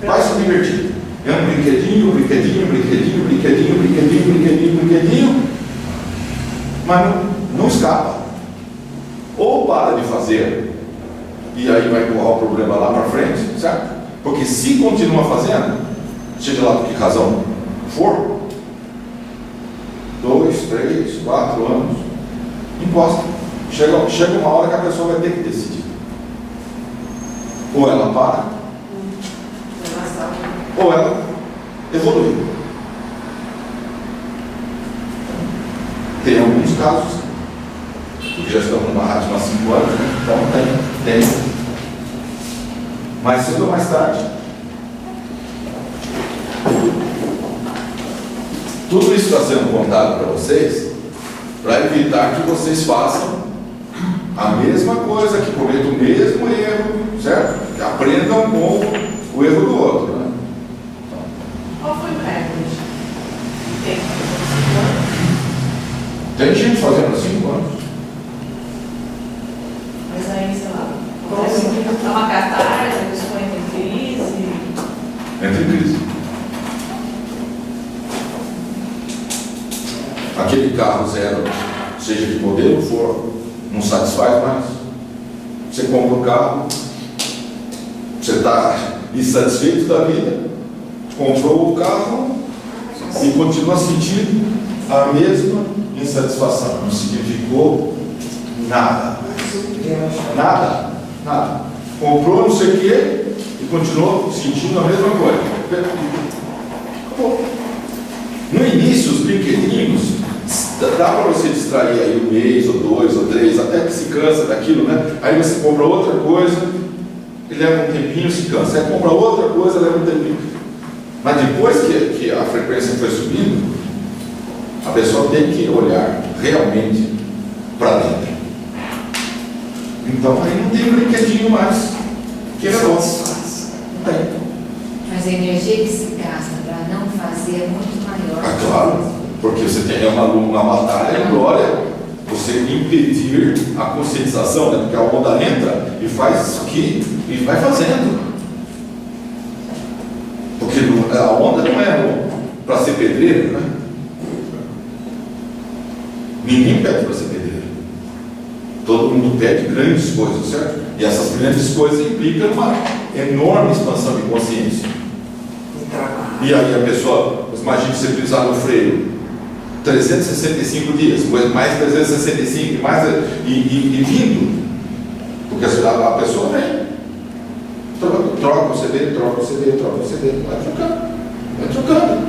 [SPEAKER 1] vai se divertir. É um brinquedinho, mas não escapa. Ou para de fazer, e aí vai empurrar o problema lá para frente, certo? Porque se continua fazendo, seja lá por que razão for, 2, 3, 4 anos, imposta. Chega uma hora que a pessoa vai ter que decidir. Ou ela para, ou ela evolui. Tem alguns casos, porque já estamos numa rádio há 5 anos, né? Então tem. Mais cedo ou mais tarde. Tudo isso está sendo contado para vocês, para evitar que vocês façam a mesma coisa, que cometam o mesmo erro, certo? Que aprendam com o erro do outro, né?
[SPEAKER 2] Qual foi o recorde?
[SPEAKER 1] Tem gente fazendo há 5 anos.
[SPEAKER 2] Mas aí, sei lá, acontece uma catarse, a pessoa entra em crise.
[SPEAKER 1] Entra em crise. Aquele carro zero, seja de modelo for, não satisfaz mais. Você compra um carro, você está insatisfeito da vida, comprou o carro e continua sentindo a mesma insatisfação. Não significou nada. Nada. Comprou não sei o quê e continuou sentindo a mesma coisa. Acabou. No início, os brinquedinhos, dá para você distrair aí 1 mês, ou 2, ou 3, até que se cansa daquilo, né? Aí você compra outra coisa, e leva um tempinho, se cansa. Aí compra outra coisa, leva um tempinho. Mas depois que a frequência foi subindo, a pessoa tem que olhar realmente para dentro. Então aí não tem brinquedinho mais que era bom. Não tem.
[SPEAKER 5] Mas a energia que se gasta para não fazer é muito maior.
[SPEAKER 1] Ah, claro, porque você tem uma batalha glória, você impedir a conscientização, né? Porque a onda entra e faz isso aqui e vai fazendo. Porque a onda não é para ser pedreiro, né? Ninguém pede para ser pedreiro. Todo mundo pede grandes coisas, certo? E essas grandes coisas implicam uma enorme expansão de consciência. E aí a pessoa, imagine você pisar no freio 365 dias, mais 365, e vindo. Porque a pessoa vem. Troca o CD, vai trocando.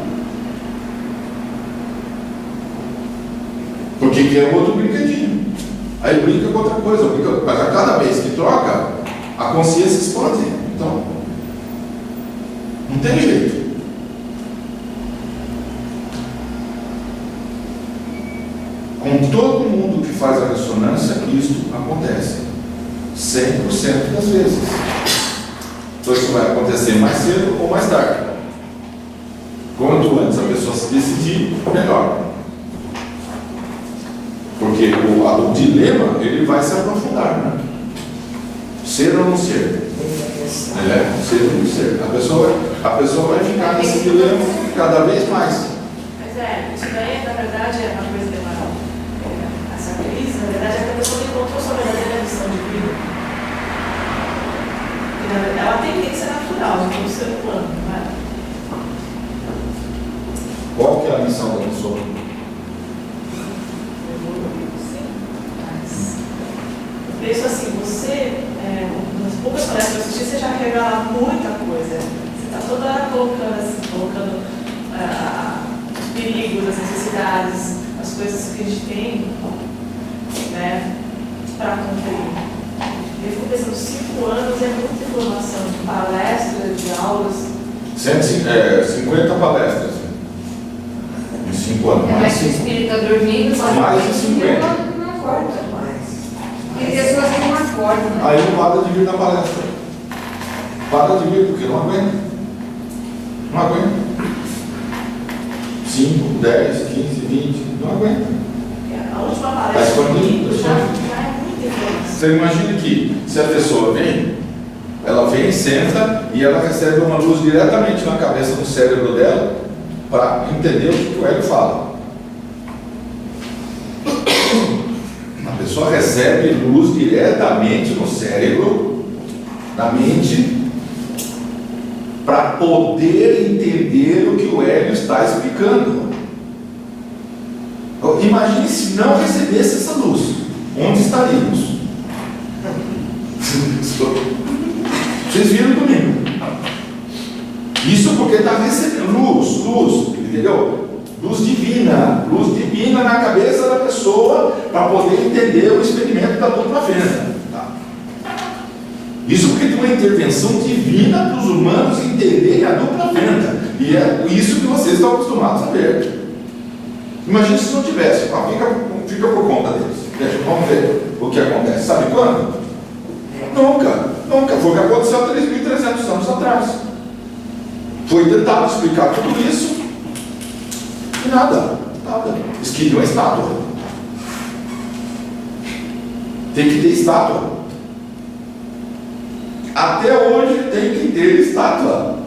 [SPEAKER 1] Porque quer outro brinquedinho. Aí brinca com outra coisa, mas a cada vez que troca, a consciência expande. Então, não tem jeito. Com todo mundo que faz a ressonância, isto acontece 100% das vezes. Então isso vai acontecer mais cedo ou mais tarde. Quanto antes a pessoa se decidir, melhor. Porque o dilema, ele vai se aprofundar, né? Ser ou não ser? Ser ou não ser. A pessoa vai ficar nesse dilema cada vez mais.
[SPEAKER 2] Mas isso daí, na verdade, é uma coisa que essa crise, na verdade, é que a pessoa encontrou sua verdadeira missão de vida. Ela tem que ser natural, de um ser humano, não é?
[SPEAKER 1] Qual que é a missão da pessoa?
[SPEAKER 2] Eu penso assim, você, nas poucas palestras que eu assisti, você já revela muita coisa. Você está toda hora colocando os perigos, as necessidades, as coisas que a gente tem, né, para cumprir. Eu fico pensando, 5 anos é muita informação, de palestras, de aulas.
[SPEAKER 6] 50 palestras. Em 5 anos.
[SPEAKER 5] Mas se o espírito está dormindo, só
[SPEAKER 6] mais de 50.
[SPEAKER 10] Não acorda mais.
[SPEAKER 5] Tem pessoas que não acordam, né?
[SPEAKER 1] Aí não para de vir na palestra. Para de vir, porque não aguenta. Não aguenta. 5, 10, 15, 20, não aguenta.
[SPEAKER 2] A última palestra comigo já é muita informação.
[SPEAKER 1] Você imagina que se a pessoa vem, ela vem, senta e ela recebe uma luz diretamente na cabeça do cérebro dela para entender o que o Hélio fala. A pessoa recebe luz diretamente no cérebro, na mente, para poder entender o que o Hélio está explicando. Imagine se não recebesse essa luz, onde estaríamos? Vocês viram domingo. Isso porque está recebendo luz, entendeu? Luz divina na cabeça da pessoa para poder entender o experimento da dupla venda. Tá? Isso porque tem uma intervenção divina para os humanos entenderem a dupla venda. E é isso que vocês estão acostumados a ver. Imagina se não tivesse. Fica por conta deles. Vamos ver o que acontece. Sabe quando? Nunca. Foi o que aconteceu há 3.300 anos atrás. Foi tentado explicar tudo isso e nada. Eles queriam a estátua. Tem que ter estátua. Até hoje tem que ter estátua.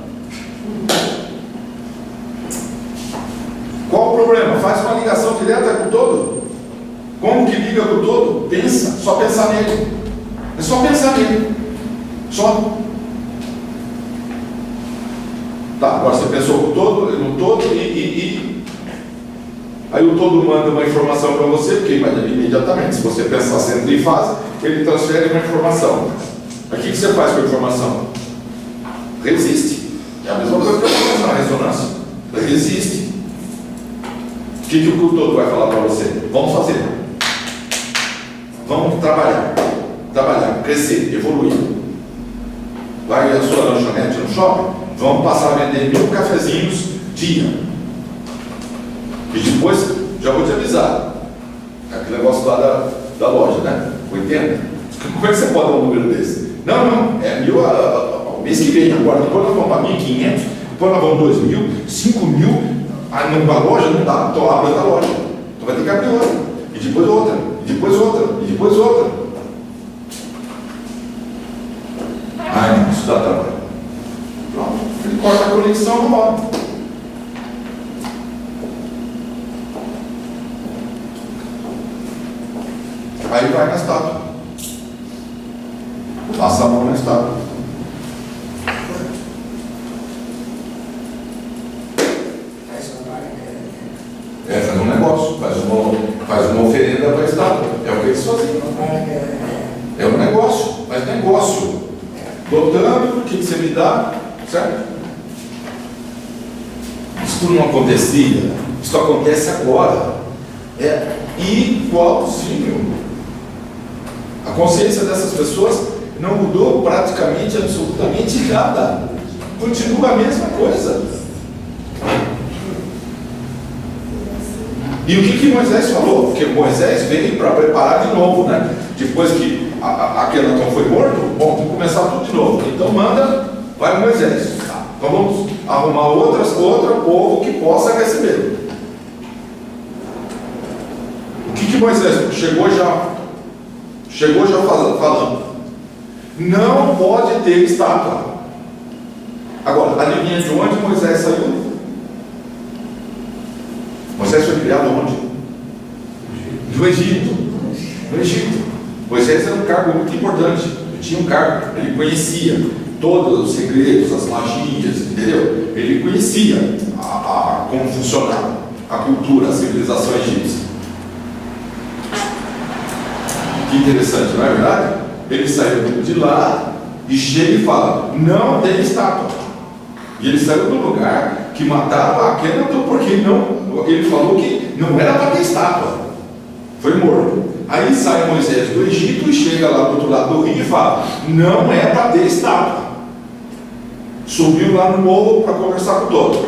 [SPEAKER 1] Qual o problema? Faz uma ligação direta com o todo. Como que liga com o todo? Pensa, só pensar nele. É só pensar nele. Só. Tá, agora você pensou no todo e aí o todo manda uma informação para você, porque imediatamente, se você pensar centro e fase, ele transfere uma informação. Aí o que você faz com a informação? Resiste. É a mesma coisa que a ressonância. Resiste. O que o todo vai falar para você? Vamos fazer. Vamos trabalhar, crescer, evoluir. Vai a sua lanchonete no shopping, vamos passar a vender 1000 cafezinhos dia. E depois, já vou te avisar, aquele negócio lá da loja, né? 80. Como é que você pode dar um número desse? Não, é 1000 ao mês que vem. Agora, depois nós vamos para 1.500, depois nós vamos 2.000, 5.000. Aí numa loja não dá, então abre outra loja. Então vai ter que abrir outra. E depois outra, e depois outra, e depois outra. Não, isso dá trabalho. Pronto, ele corta a conexão na hora. Aí vai na estátua. Passa a mão na estátua. Faz um negócio, faz uma oferenda para a estátua. É o que eles faziam. É um negócio, faz negócio. Botando, o que você me dá, certo? Isso não acontecia, isso acontece agora. É igualzinho. A consciência dessas pessoas não mudou praticamente, absolutamente nada. Continua a mesma coisa. E o que Moisés falou? Porque Moisés veio para preparar de novo, né? Depois que Akenaton foi morto, bom, vamos começar tudo de novo. Então manda, vai Moisés. Tá, então vamos arrumar outro povo que possa receber. O que Moisés chegou já falando? Não pode ter estátua. Agora, adivinha de onde Moisés saiu? Moisés foi criado onde? No Egito. No Egito. Moisés era um cargo muito importante. Ele tinha um cargo, ele conhecia todos os segredos, as magias, entendeu? Ele conhecia como funcionava a cultura, a civilização egípcia. Que interessante, não é verdade? Ele saiu de lá e chega e fala: não tem estátua. E ele saiu do lugar que mataram Akenaton porque ele falou que não era para ter estátua. Foi morto. Aí sai Moisés do Egito e chega lá do outro lado do rio e fala: não é para ter estátua. Subiu lá no morro para conversar com todos.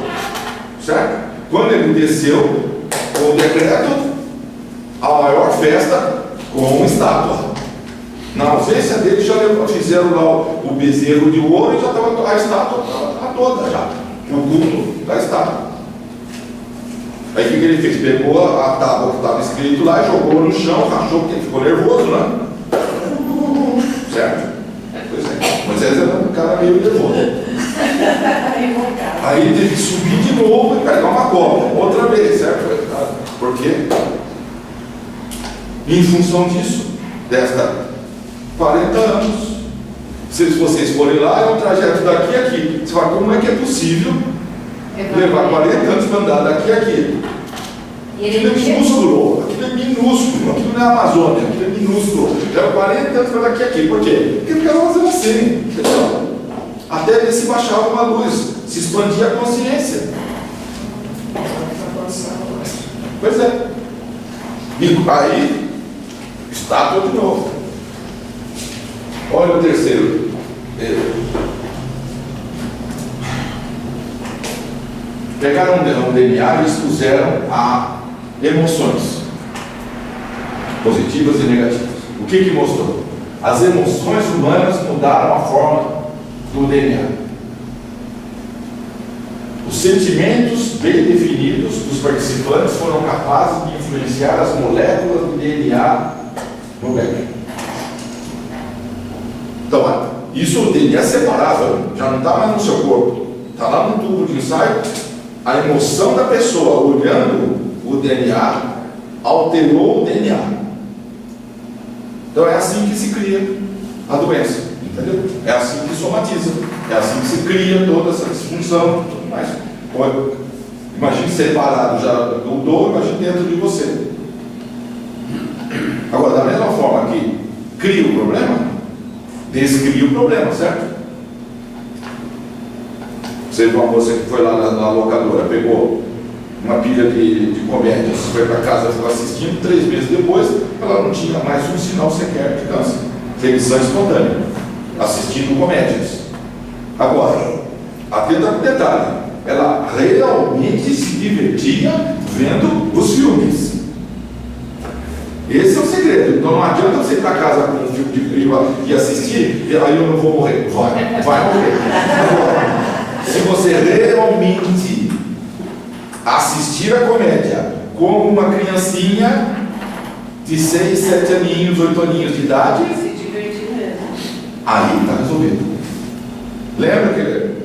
[SPEAKER 1] Certo? Quando ele desceu, o decreto, a maior festa com estátua. Na ausência dele, já fizeram lá o bezerro de ouro e já estava a estátua toda já. O culto da estátua. Aí o que ele fez? Pegou a tábua que estava escrito lá, jogou no chão, rachou, porque ele ficou nervoso, né? Certo? Pois é. Moisés era um cara meio nervoso. Aí ele teve que subir de novo e pegar uma cobra, outra vez, certo? Por quê? Em função disso, desta 40 anos. Se vocês forem lá, é um trajeto daqui a aqui. Você fala, como é que é possível levar 40 anos para andar daqui a aqui? Aquilo é minúsculo, aquilo não é Amazônia, aquilo é minúsculo. Leva 40 anos para daqui a aqui. Por quê? Porque o cara fazendo assim, entendeu? até ver se baixava uma luz, se expandia a consciência. Pois é. E aí, estátua de novo. Olha o terceiro. Pegaram um DNA e expuseram a emoções positivas e negativas. O que mostrou? As emoções humanas mudaram a forma do DNA. Os sentimentos bem definidos dos participantes foram capazes de influenciar as moléculas do DNA no beck. Então, isso o DNA é separável, já não está mais no seu corpo, está lá no tubo de ensaio. A emoção da pessoa olhando o DNA alterou o DNA. Então é assim que se cria a doença, entendeu? É assim que somatiza, é assim que se cria toda essa disfunção e tudo mais. Imagine separado já do dor, imagine dentro de você. Agora, da mesma forma que cria o problema, descria o problema, certo? Você viu uma moça que foi lá na locadora, pegou uma pilha de comédias, foi para casa, ficou assistindo, 3 meses depois, ela não tinha mais um sinal sequer de câncer. Remissão espontânea, assistindo comédias. Agora, atenta com detalhe, ela realmente se divertia vendo os filmes. Esse é o segredo. Então não adianta você ir para casa com um filme de prima e assistir, e aí eu não vou morrer. Vai morrer. Agora, se você realmente assistir a comédia como uma criancinha de 6, 7 aninhos, 8 aninhos de idade,
[SPEAKER 4] Se divertir mesmo.
[SPEAKER 1] aí está resolvido. Lembra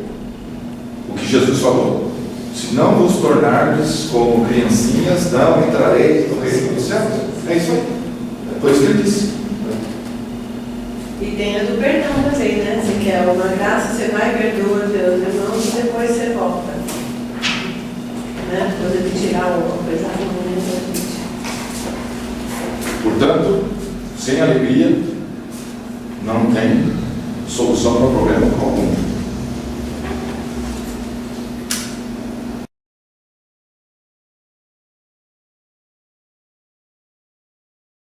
[SPEAKER 1] o que Jesus falou? Se não vos tornardes como criancinhas, não entrareis no reino dos céus. É isso aí. Foi isso que ele disse.
[SPEAKER 4] E tem a do perdão também, né? Você quer uma graça, você vai, perdoa Deus, irmãos, e depois você volta. Né? Quando ele tirar alguma coisa ruim da gente.
[SPEAKER 1] Portanto, sem alegria, não tem solução para o problema algum.